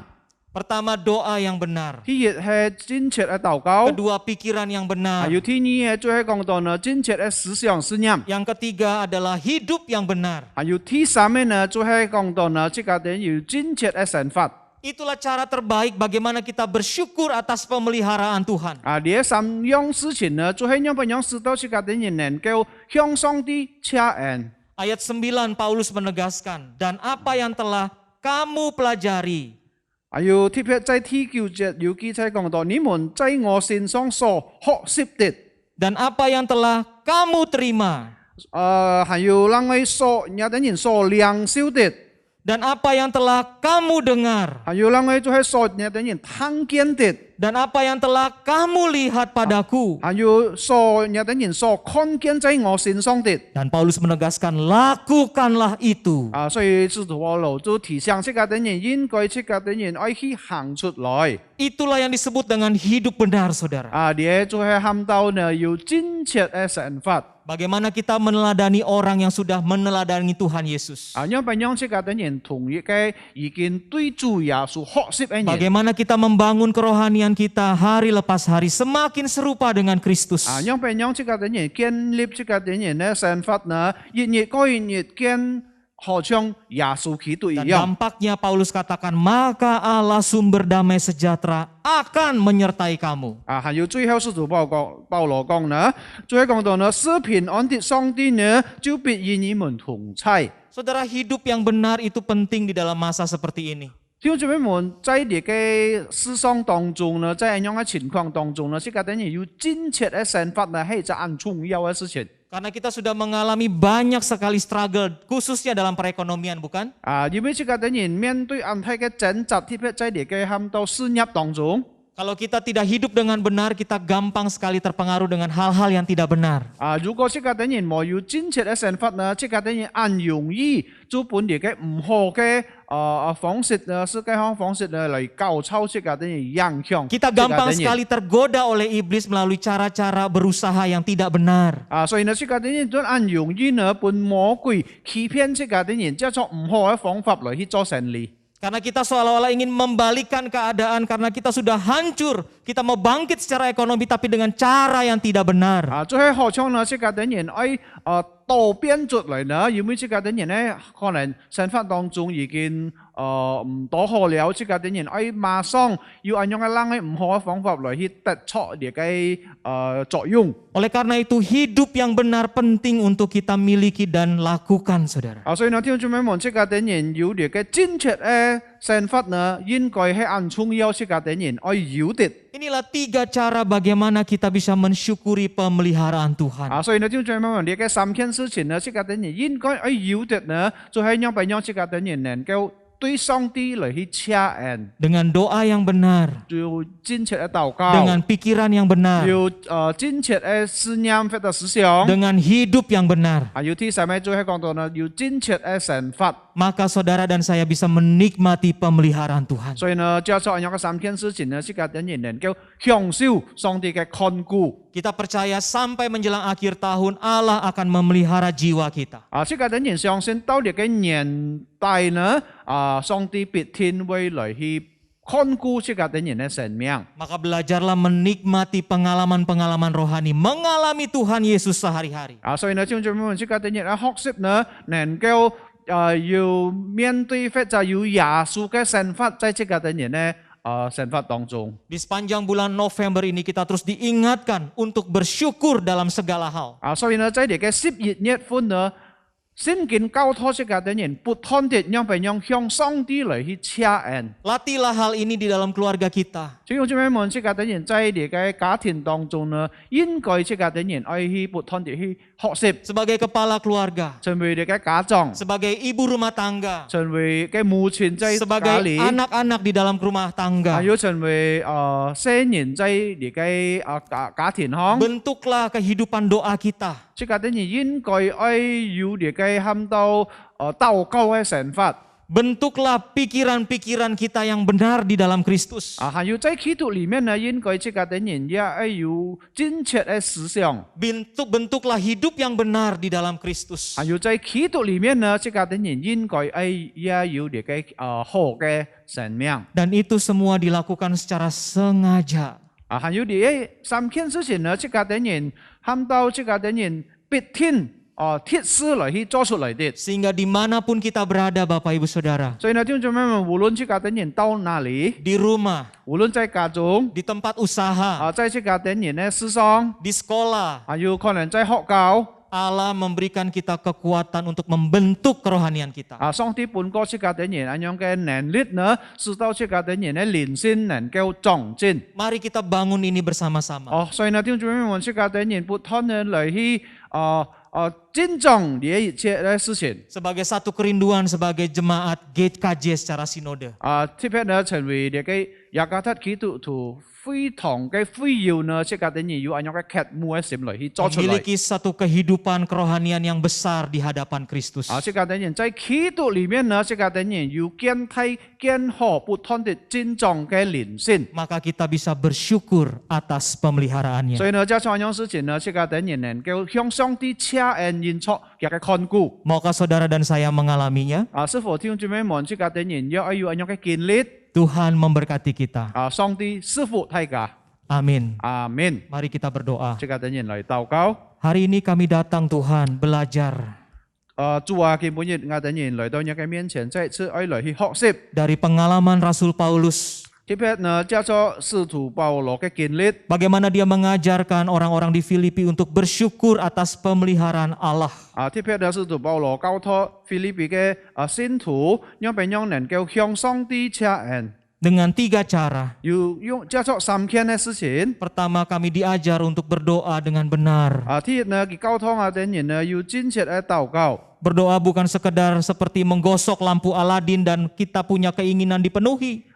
Pertama, doa yang benar. 第一係真切嘅禱告。 Kedua, pikiran yang benar. 還有第二係最係講到呢，真切嘅思想思念。 Yang ketiga adalah hidup yang benar. 還有第三呢，就係講到呢，這個等有真切嘅想法。 Itulah cara terbaik bagaimana kita bersyukur atas pemeliharaan Tuhan. 呢三樣事情呢，就係讓不讓使到這個等人能夠向上帝謝恩。 Ayat 9 Paulus menegaskan, dan apa yang telah kamu pelajari, 還有特別在第9節有記載講到，你們在我身上所學習的， dan apa yang telah kamu terima, 還有讓我所有等人所領受的， dan apa yang telah kamu dengar, 還有讓我就係所有等人聽見的， dan apa yang telah kamu lihat padaku. 還有所有等人所看見在我身上的。 Dan Paulus menegaskan, lakukanlah itu. 所以使徒保羅就提醒這個等人應該這個等人愛去行出來。 Itulah yang disebut dengan hidup benar, saudara. 啲就係喊到呢有真切嘅想法。 Bagaimana kita meneladani orang yang sudah meneladani Tuhan Yesus. 讓不讓這個等人同意嘅已經對主耶穌學習嘅人。 Bagaimana kita membangun kerohanian kita hari lepas hari semakin serupa dengan Kristus. 讓不讓這個等人建立這個等人嘅想法呢，日過日見，好像耶穌基督一 Dan 樣。 dampaknya Paulus katakan, maka Allah sumber damai sejahtera akan menyertai kamu. 還有最後使徒保羅講呢，最後講到呢，是平安的上帝呢，就必與你們同在。 Saudara, hidup yang benar itu penting di dalam masa seperti ini. 弟兄姊妹們，在你嘅思想當中呢，在咁樣嘅情況當中呢，這個等人有真切嘅想法呢，係一件重要嘅事情。 Karena kita sudah mengalami banyak sekali struggle, khususnya dalam perekonomian, bukan? 因為這個等人面對安泰嘅掙扎，特別在你嘅喊到事業當中。 Kalau kita tidak hidup dengan benar, kita gampang sekali terpengaruh dengan hal-hal yang tidak benar. 如果這個等人冇有真切嘅想法呢，這個等人很容易就本地嘅唔好嘅方式呢，世界上方式呢嚟搞臭這個等人影響。 Kita gampang sekali tergoda oleh iblis melalui cara-cara berusaha yang tidak benar. 所以呢，這個等人都很容易呢，本魔鬼欺騙這個等人，借助唔好嘅方法嚟去做生意。 Karena kita seolah-olah ingin membalikan keadaan karena kita sudah hancur. Kita mau bangkit secara ekonomi tapi dengan cara yang tidak benar. 就係好像呢，這個等人愛倒變出嚟呢，因為這個等人呢，可能生活當中已經唔多好了，這個等人愛馬上要按用嘅啷嘅唔好嘅方法嚟去突出你嘅作用。 Oleh karena itu hidup yang benar penting untuk kita miliki dan lakukan, saudara. 所以呢，弟兄姊妹們，這個等人有你嘅真切嘅想法呢，應該係很重要，這個等人愛有的。 Inilah 3 cara bagaimana kita bisa mensyukuri pemeliharaan Tuhan. 所以呢，弟兄姊妹們，你嘅3件事情呢，這個等人應該愛有的呢，就係讓這個等人能夠對上帝嚟去請恩， dengan doa yang benar, 要真切嘅禱告， dengan pikiran yang benar, 要真切嘅思念或者思想， dengan hidup yang benar, 要啲細咪最喺講到呢，要真切嘅神法。 maka saudara dan saya bisa menikmati pemeliharaan Tuhan. 所以呢，接觸有個三件事情呢，是個等人能夠享受上帝嘅看顧。 Kita percaya sampai menjelang akhir tahun Allah akan memelihara jiwa kita. 是個等人相信到呢個年代呢，上帝必定會來去看顧這個等人嘅生命。 Maka belajarlah menikmati pengalaman-pengalaman rohani, mengalami Tuhan Yesus sehari-hari. 所以呢，將這麼這個等人嘅學習呢，能夠要面對或者有耶穌嘅生活，在這個等人嘅生活當中。 Di sepanjang bulan November ini kita terus diingatkan untuk bersyukur dalam segala hal. 所以呢，在呢個11月份呢，聖經教導這個等人不斷地讓別人向上帝來去請恩。 Latihlah hal ini di dalam keluarga kita. 所以我這邊問這個等人在呢個家庭當中呢，應該這個等人愛去不斷地去學習， Sebagai kepala keluarga, 成為呢個家長， sebagai ibu rumah tangga, 成為嘅母親在家 sebagai 裏， anak-anak di dalam rumah 還 tangga. 有成為青年在呢個家庭行。 Bentuklah kehidupan doa kita. 這個等人應該愛有呢個喊到禱告嘅生活。 Bentuklah pikiran-pikiran kita yang benar di dalam Kristus. 還有在基督裡面呢，應該這個等人也愛有正確嘅思想。 Bentuklah hidup yang benar di dalam Kristus. 還有在基督裡面呢，這個等人應該愛也有呢個好嘅生命。 Dan itu semua dilakukan secara sengaja. 還有呢三件事情呢，這個等人喊到這個等人必定thiết施來去做出來的。 Sehingga dimanapun kita berada Bapak Ibu Saudara. 所以呢，聽眾朋友們，無論這個等人到哪裡， Di rumah, 無論在家中， di tempat usaha, 在這個等人的思想， di sekolah. 還有可能在學校， Allah memberikan kita kekuatan untuk membentuk kerohanian kita. 上帝本過這個等人，咁樣嘅能力呢，使到這個等人嘅靈性能夠長進。 Mari kita bangun ini bersama-sama. 所以呢，聽眾朋友們，這個等人不斷地來去尊重呢一切嘅事情。 Sebagai satu kerinduan sebagai jemaat GKJ secara sinode. 特別呢，成為呢個雅加達基督徒非常嘅需要呢，這個等人要咁樣嘅渴慕嘅心來去做出來。 Memiliki satu kehidupan kerohanian yang besar di hadapan Kristus. 這個等人在基督裡面呢，這個等人要建立建好不斷地尊重嘅靈性。 Maka kita bisa bersyukur atas pemeliharaannya. 所以呢，這樣樣事情呢，這個等人能夠向上帝請恩認錯嘅看顧。 Maukah saudara dan saya mengalaminya? 是否聽眾們們，這個等人要有咁樣嘅經歷？ Tuhan memberkati kita. 上帝賜福大家。 Amin. 阿門。 Mari kita berdoa. 這個等人來禱告。 Hari ini kami datang Tuhan belajar 主啊，今日我等人來到你嘅面前，再次愛來去學習。 dari pengalaman Rasul Paulus. 特別呢，叫做使徒保羅嘅經歷。 Bagaimana dia mengajarkan orang-orang di Filipi untuk bersyukur atas pemeliharaan Allah. 特別呢，使徒保羅教導腓立比嘅信徒，讓別人能夠向上帝請恩。 Dengan 3 cara. 要用叫做三件嘅事情。 Pertama, kami diajar untuk berdoa dengan benar. 第一呢，佢教導我等人呢要真切嘅禱告。 Berdoa bukan sekedar seperti menggosok lampu Aladin dan kita punya keinginan dipenuhi.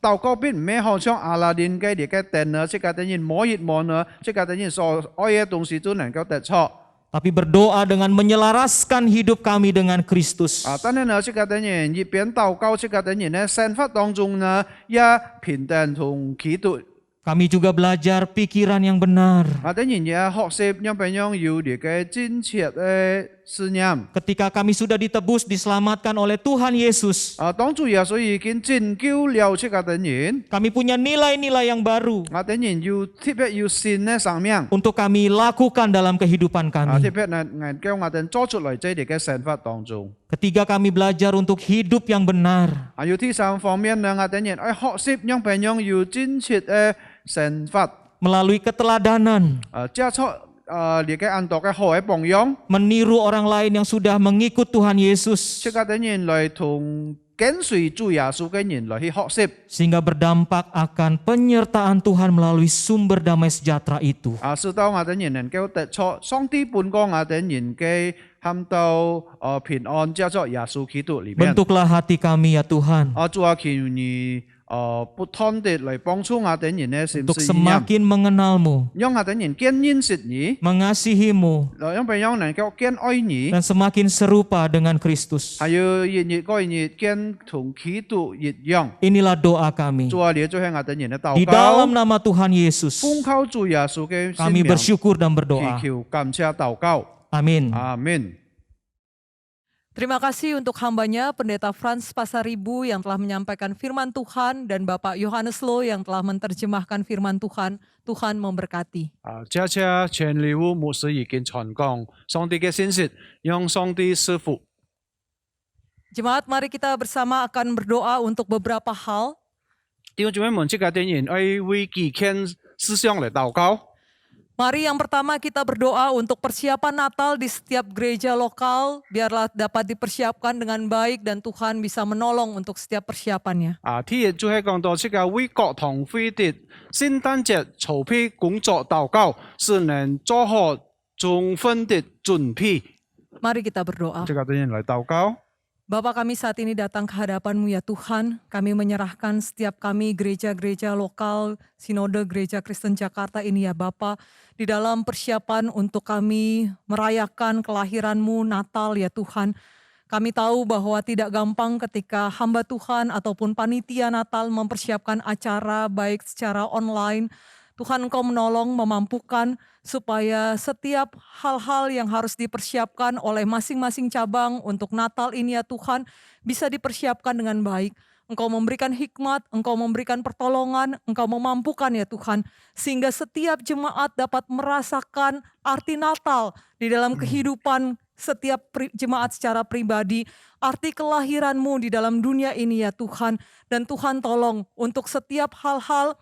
禱告並唔係好像阿拉丁嘅呢個燈呢，這個等人摸一摸呢，這個等人所愛嘅東西都能夠得着。 Tapi berdoa dengan menyelaraskan hidup kami dengan Kristus. 但係呢，這個等人一邊禱告，這個等人呢生活當中呢，也平等同基督。 Kami juga belajar pikiran yang benar. 等人也學習讓別人有呢個真切嘅思念。 Ketika kami sudah ditebus, diselamatkan oleh Tuhan Yesus. 當主耶穌已經拯救了這個等人， Kami punya nilai-nilai yang baru 等人要特別要信嘅生命。 untuk kami lakukan dalam kehidupan 特 kami. 別呢，叫我哋做出來在呢個生活當中。 Ketiga, kami belajar untuk hidup yang benar. 要第三方面呢，我等人愛學習讓別人有真切嘅生活。 Melalui keteladanan. 接觸呢個安道嘅好嘅榜樣。 Meniru orang lain yang sudah mengikut Tuhan Yesus. 這個等人來同跟隨主耶穌嘅人來去學習。 sehingga berdampak akan penyertaan Tuhan melalui sumber damai sejahtera itu. 使到我哋人能夠得出上帝本國我哋人嘅喊到平安，叫做耶穌基督裏邊。 Bentuklah hati kami ya Tuhan, 主啊，求你不斷地嚟幫助我哋人呢，是唔 untuk 是一樣？ semakin mengenal-Mu, 讓我哋人更認識你， mengasihi-Mu, 讓別人能夠更愛你， dan semakin serupa dengan Kristus. 還有日日過日更同基督一樣。 Inilah doa kami. 主啊，你做向我哋人嘅禱 Di 告， dalam nama Tuhan Yesus, 奉靠主耶穌嘅聖 kami 名， bersyukur dan berdoa. 祈求感謝禱告， Amin. 阿門。 Terima kasih untuk hambanya Pendeta Frans Pasaribu yang telah menyampaikan firman Tuhan dan Bapak Yohanes Lo yang telah menerjemahkan firman Tuhan. Tuhan memberkati. 謝謝全利烏牧師已經傳講上帝嘅信息，讓上帝賜福。 Jemaat, mari kita bersama akan berdoa untuk beberapa hal. 弟兄姊妹們，即個電影愛為幾件事項嚟禱告。 Mari yang pertama kita berdoa untuk persiapan Natal di setiap gereja lokal. Biarlah dapat dipersiapkan dengan baik dan Tuhan bisa menolong untuk setiap persiapannya. 聽日就係講到即個為國堂會的聖誕節籌備工作禱告，是能做好充分的準備。 Mari kita berdoa. 即個電影嚟禱告。 Bapa, kami saat ini datang ke hadapan-Mu ya Tuhan. Kami menyerahkan setiap kami gereja-gereja lokal, Sinode Gereja Kristen Jakarta ini ya Bapa. Di dalam persiapan untuk kami merayakan kelahiran-Mu Natal ya Tuhan. Kami tahu bahwa tidak gampang ketika hamba Tuhan ataupun panitia Natal mempersiapkan acara baik secara online. Tuhan Engkau menolong, memampukan supaya setiap hal-hal yang harus dipersiapkan oleh masing-masing cabang untuk Natal ini ya Tuhan bisa dipersiapkan dengan baik. Engkau memberikan hikmat, Engkau memberikan pertolongan, Engkau memampukan ya Tuhan. Sehingga setiap jemaat dapat merasakan arti Natal di dalam kehidupan setiap jemaat secara pribadi. Arti kelahiran-Mu di dalam dunia ini ya Tuhan. Dan Tuhan tolong untuk setiap hal-hal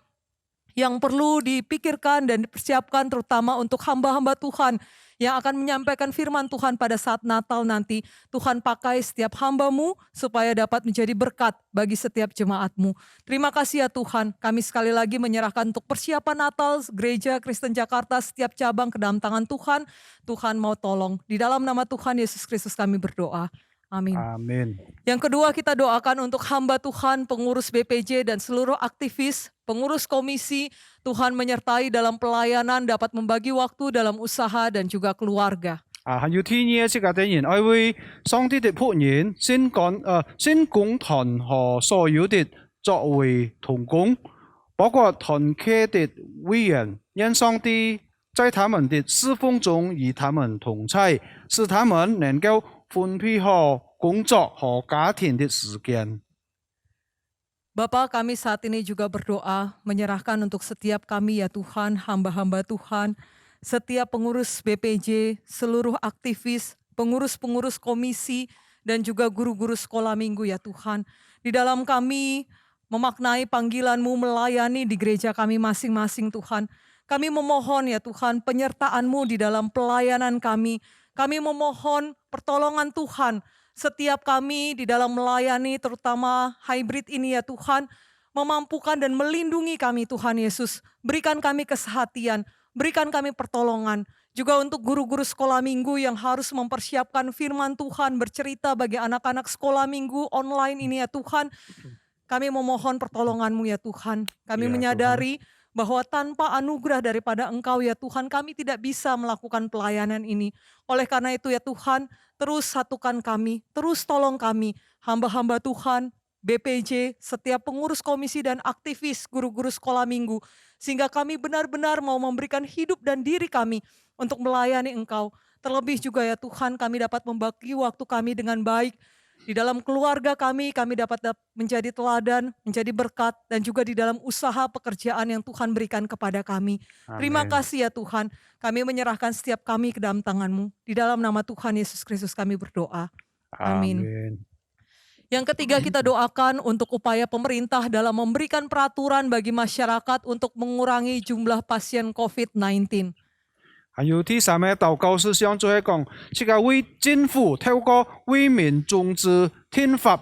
yang perlu dipikirkan dan dipersiapkan terutama untuk hamba-hamba Tuhan yang akan menyampaikan firman Tuhan pada saat Natal nanti. Tuhan pakai setiap hamba-Mu supaya dapat menjadi berkat bagi setiap jemaat-Mu. Terima kasih ya Tuhan, kami sekali lagi menyerahkan untuk persiapan Natal Gereja Kristen Jakarta setiap cabang ke dalam tangan Tuhan. Tuhan mau tolong. Di dalam nama Tuhan Yesus Kristus kami berdoa. Amin. Amin. Yang kedua kita doakan untuk hamba Tuhan, pengurus BPJ dan seluruh aktivis, pengurus komisi, Tuhan menyertai dalam pelayanan, dapat membagi waktu dalam usaha dan juga keluarga. 還有天意即個電影愛為上帝的僕人、先共團和所有的作為同工，包括團契的委員，讓上帝在他們的侍奉中與他們同在，使他們能夠分配好工作和家庭的時間。 Bapak, kami saat ini juga berdoa menyerahkan untuk setiap kami ya Tuhan, hamba-hamba Tuhan, setiap pengurus BPJ, seluruh aktivis, pengurus-pengurus komisi, dan juga guru-guru sekolah minggu ya Tuhan. Di dalam kami memaknai panggilan-Mu melayani di gereja kami masing-masing Tuhan. Kami memohon ya Tuhan penyertaan-Mu di dalam pelayanan kami. Kami memohon pertolongan Tuhan. Setiap kami di dalam melayani terutama hybrid ini ya Tuhan, memampukan dan melindungi kami Tuhan Yesus. Berikan kami kesehatan, berikan kami pertolongan. Juga untuk guru-guru sekolah minggu yang harus mempersiapkan firman Tuhan, bercerita bagi anak-anak sekolah minggu online ini ya Tuhan. Kami memohon pertolongan-Mu ya Tuhan. Kami Ya, menyadari bahwa tanpa anugerah daripada Engkau ya Tuhan, kami tidak bisa melakukan pelayanan ini. Oleh karena itu ya Tuhan, terus satukan kami, terus tolong kami, hamba-hamba Tuhan, BPJ, setiap pengurus komisi dan aktivis guru-guru sekolah minggu, sehingga kami benar-benar mau memberikan hidup dan diri kami untuk melayani Engkau. Terlebih juga ya Tuhan, kami dapat membagi waktu kami dengan baik. Di dalam keluarga kami dapat menjadi teladan, menjadi berkat, dan juga di dalam usaha pekerjaan yang Tuhan berikan kepada kami. Terima kasih ya Tuhan, kami menyerahkan setiap kami ke dalam tangan-Mu. Di dalam nama Tuhan Yesus Kristus kami berdoa. Amin. Yang ketiga kita doakan untuk upaya pemerintah dalam memberikan peraturan bagi masyarakat untuk mengurangi jumlah pasien COVID-19. 還有第三個禱告事項就係講，這個為政府透過為民眾之天法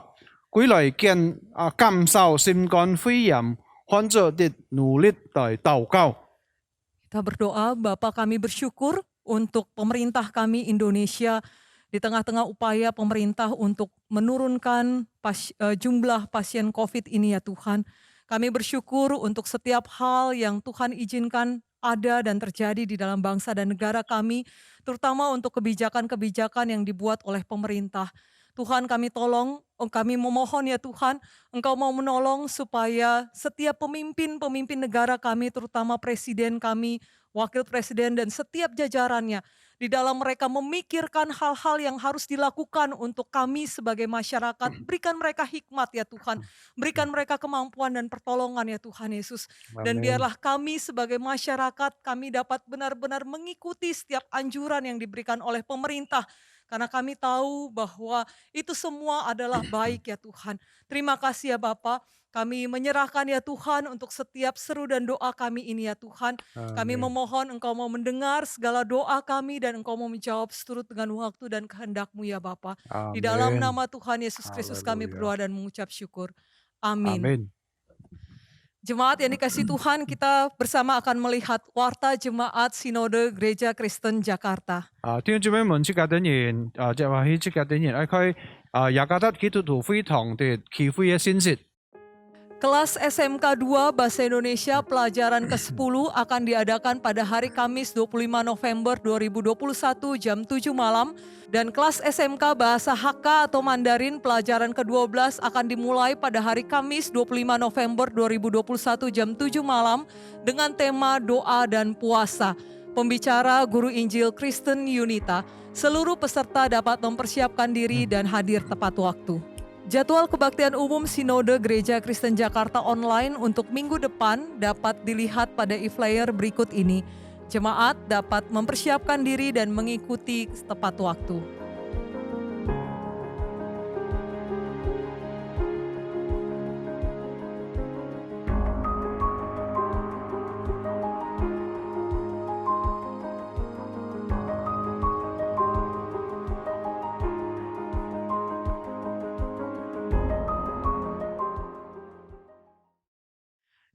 歸來感受新冠肺炎患者的努力來禱告。 Kita berdoa, Bapa kami bersyukur untuk pemerintah kami Indonesia di tengah-tengah upaya pemerintah untuk menurunkan jumlah pasien COVID ini ya Tuhan. Kami bersyukur untuk setiap hal yang Tuhan izinkan ada dan terjadi di dalam bangsa dan negara kami, terutama untuk kebijakan-kebijakan yang dibuat oleh pemerintah. Tuhan kami tolong, kami memohon ya Tuhan, Engkau mau menolong supaya setiap pemimpin negara kami, terutama presiden kami, wakil presiden dan setiap jajarannya, di dalam mereka memikirkan hal-hal yang harus dilakukan untuk kami sebagai masyarakat, berikan mereka hikmat ya Tuhan, berikan mereka kemampuan dan pertolongan ya Tuhan Yesus. Dan biarlah kami sebagai masyarakat, kami dapat benar-benar mengikuti setiap anjuran yang diberikan oleh pemerintah, karena kami tahu bahwa itu semua adalah baik ya Tuhan. Terima kasih ya Bapa. Kami menyerahkan ya Tuhan untuk setiap seru dan doa kami ini ya Tuhan. Kami memohon Engkau mau mendengar segala doa kami dan Engkau mau menjawab seturut dengan waktu dan kehendak-Mu ya Bapa. Di dalam nama Tuhan Yesus Kristus kami berdoa dan mengucap syukur. Amin. Amin. Jemaat yang dikasihi Tuhan, kita bersama akan melihat warta Jemaat Sinode Gereja Kristen Jakarta. 弟兄姊妹們，即家等人即係話喺即家等人，佢雅加達基督徒會堂的祈會嘅信息。 Kelas SMK 2 Bahasa Indonesia pelajaran ke-10 akan diadakan pada hari Kamis 25 November 2021 jam 7 malam. Dan kelas SMK Bahasa Hakka atau Mandarin pelajaran ke-12 akan dimulai pada hari Kamis 25 November 2021 jam 7 malam dengan tema doa dan puasa. Pembicara Guru Injil Kristen Yunita. Seluruh peserta dapat mempersiapkan diri dan hadir tepat waktu. Jadwal kebaktian umum Sinode Gereja Kristen Jakarta online untuk minggu depan dapat dilihat pada e-flyer berikut ini. Jemaat dapat mempersiapkan diri dan mengikuti tepat waktu.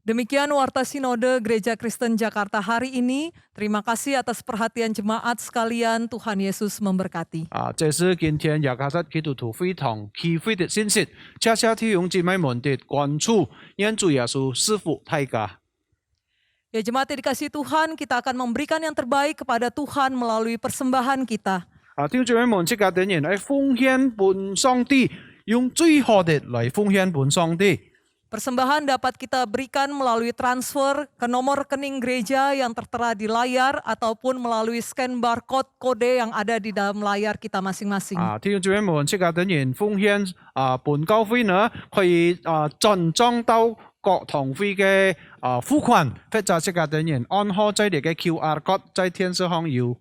Demikian Warta Sinode Gereja Kristen Jakarta hari ini. Terima kasih atas perhatian jemaat sekalian. Tuhan Yesus memberkati. 這是今天雅加達基督徒會堂祈會的信息，謝謝弟兄姊妹們的關注，願主耶穌賜福大家。 Ya jemaat yang dikasihi Tuhan, kita akan memberikan yang terbaik kepada Tuhan melalui persembahan kita. 弟兄姊妹們，即家等人嚟奉獻本上帝，用最好的嚟奉獻本上帝。 Persembahan dapat kita berikan melalui transfer ke nomor rekening gereja yang tertera di layar ataupun melalui scan barcode kode yang ada di dalam layar kita masing-masing. 弟兄姊妹們，即家等人奉獻本教會呢，可以進裝到各堂會嘅付款，或者即家等人按好在你嘅 QR code 在天上有。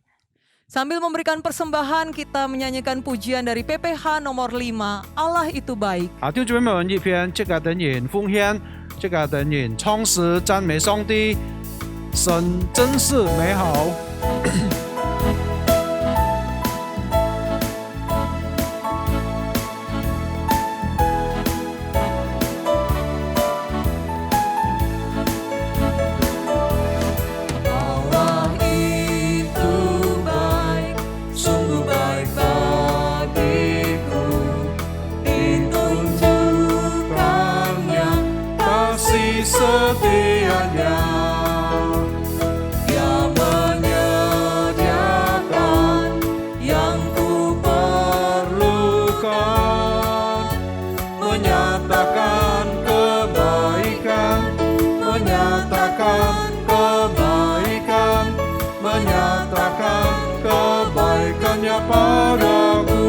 Sambil memberikan persembahan, kita menyanyikan pujian dari PPH nomor 5, Allah itu baik. 弟兄姊妹們，一邊即家等人奉獻，即家等人唱詩讚美上帝，神真是美好。Setianya Dia menyediakan yang ku perlukan, menyatakan kebaikan, menyatakan kebaikan, menyatakan kebaikannya padaku.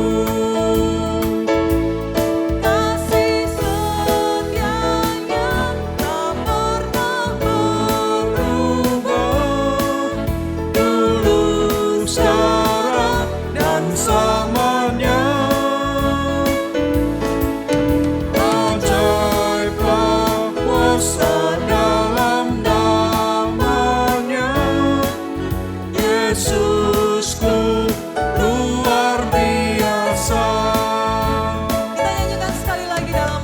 Kita nyanyikan sekali lagi dalam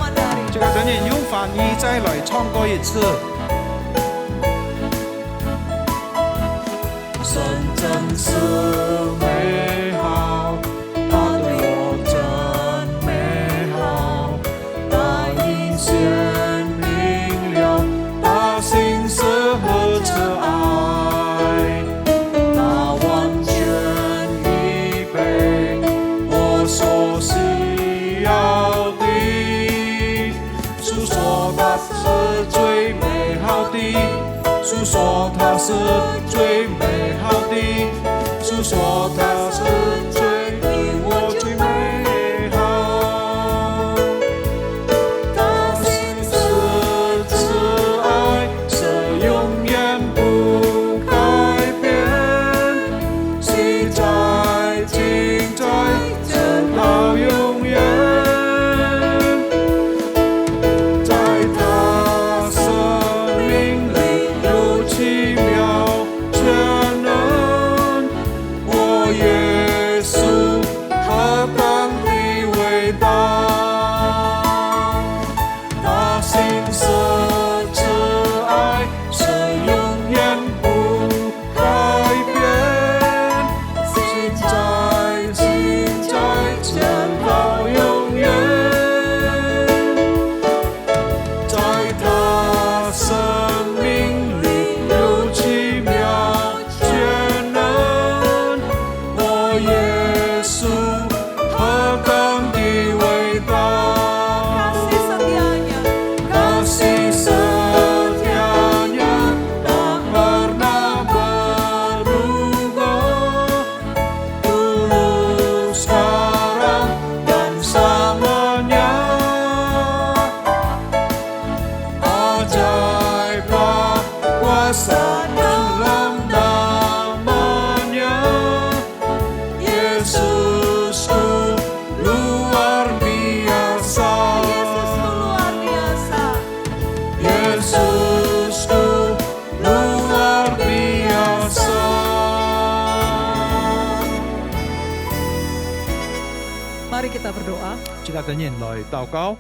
一次。神真是美好，他对我真美好，他因显明了，他心是何等爱，他完全预备我所需要的，诉说他是最美好的，诉说他是最美好的，诉说他是对我最美好。他是慈爱，是永远不改变，现在、今在，直到永远。在他生命里有奇妙全能，我耶稣何等的伟大！他心是慈爱，是永远不改变，现在、今在，直到永远。在他生命里有奇妙全能，我耶稣何等的伟大！ Kasih setianya Kasih setianya tak pernah berubah, dulu, sekarang, dan selamanya. Ajaib kuasa dalam namanya, Yesusku luar biasa. Yesusku luar biasa. Mari kita berdoa. 即刻等人來禱告。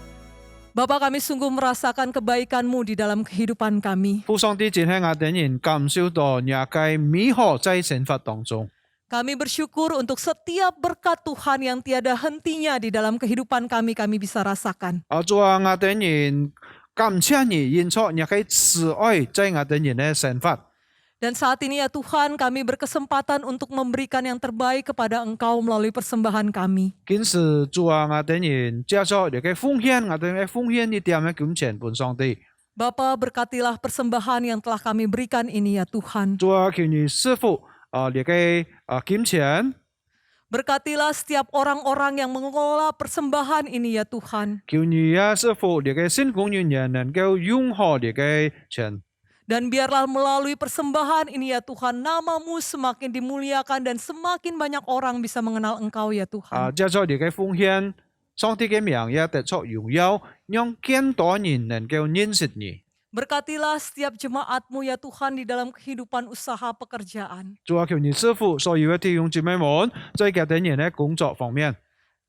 Bapa, kami sungguh merasakan kebaikan-Mu di dalam kehidupan kami. 父上帝，真係我等人感受到也該美好在生活當中。 Kami bersyukur untuk setiap berkat Tuhan yang tiada hentinya di dalam kehidupan kami bisa rasakan. 主啊，我等人感謝你，因錯也該慈愛在我等人嘅生活。 Dan saat ini ya Tuhan, kami berkesempatan untuk memberikan yang terbaik kepada Engkau melalui persembahan kami. 今時主啊，我等人借咗你嘅奉獻，我等人奉獻一點嘅金錢俾上帝。 Bapa, berkatilah persembahan yang telah kami berikan ini ya Tuhan. 主啊，求你師傅你嘅金錢， Berkatilah setiap orang-orang yang mengelola persembahan ini ya Tuhan. 求你啊師傅你嘅新工人員能夠用好你嘅錢。 Dan biarlah melalui persembahan ini ya Tuhan, nama-Mu semakin dimuliakan dan semakin banyak orang bisa mengenal Engkau ya Tuhan. 借咗你嘅奉獻，上帝嘅名也得出榮耀，讓更多人能夠認識你。 Berkatilah setiap jemaat-Mu ya Tuhan di dalam kehidupan usaha pekerjaan. 主啊，求你師傅所有嘅弟兄姊妹們，在佢哋嘅工作方面。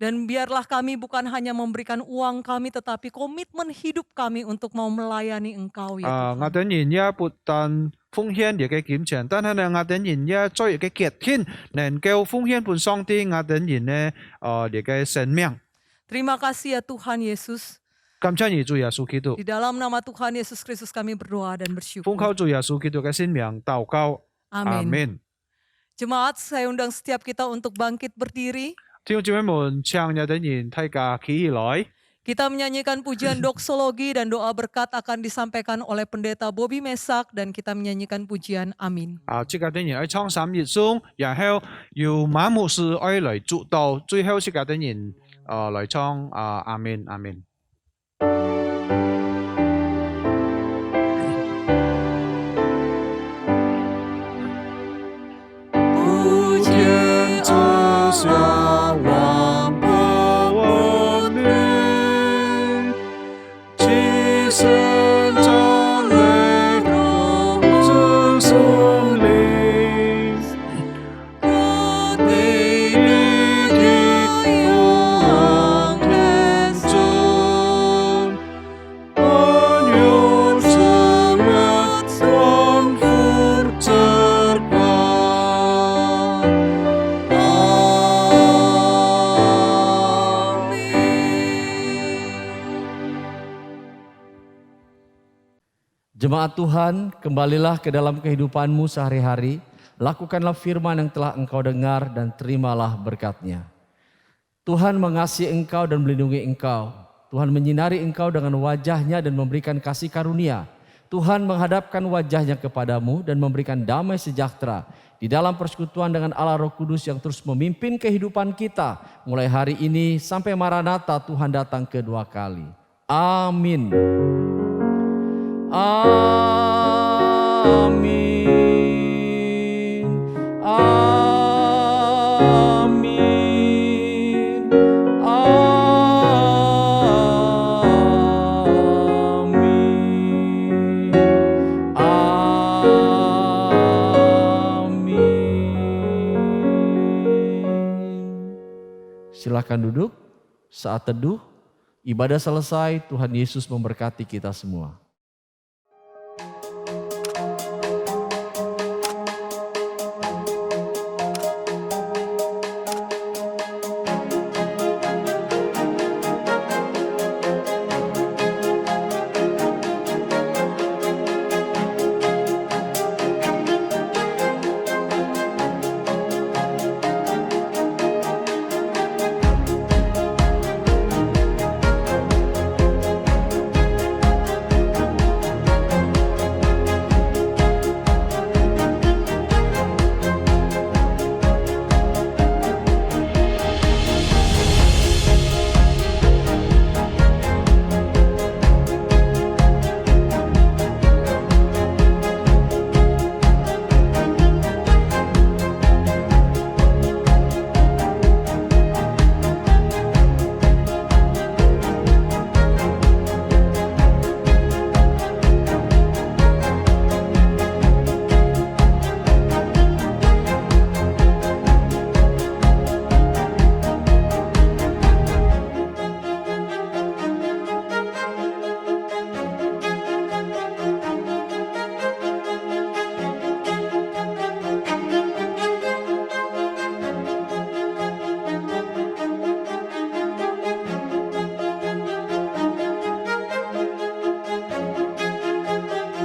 Dan biarlah kami bukan hanya memberikan uang kami, tetapi komitmen hidup kami untuk mau melayani Engkau ya 我 Tuhan. 等人也不但奉獻你嘅金錢，但係呢，我等人也在嘅結天能夠奉獻俾上帝，我等人呢你嘅生命。 Terima kasih ya Tuhan Yesus. 感謝你主耶穌基督， Di dalam nama Tuhan Yesus Kristus kami berdoa dan 奉 bersyukur. 靠主耶穌基督嘅聖名禱告， Amin. 阿門。 Jemaat, saya undang setiap kita untuk bangkit berdiri. 弟兄姊妹們，請有等人大家企起來。 Kita menyanyikan pujian doksologi dan doa berkat akan disampaikan oleh pendeta Bobby Mesak dan kita menyanyikan pujian Amin. 即個等人喺唱三熱頌，然後由馬牧師愛來主導，最後即個等人來唱阿門阿門。 不见之下万国闻名，其身长泪之生灵，你的永天尊，万有之 Jemaat Tuhan, kembalilah ke dalam kehidupanmu sehari-hari. Lakukanlah firman yang telah engkau dengar dan terimalah berkat-Nya. Tuhan mengasihi engkau dan melindungi engkau. Tuhan menyinari engkau dengan wajah-Nya dan memberikan kasih karunia. Tuhan menghadapkan wajah-Nya kepadamu dan memberikan damai sejahtera di dalam persekutuan dengan Allah Roh Kudus yang terus memimpin kehidupan kita mulai hari ini sampai Maranatha Tuhan datang kedua kali. Amin. Amin. Amin. Amin. Amin. Silakan duduk. Saat teduh, ibadah selesai. Tuhan Yesus memberkati kita semua.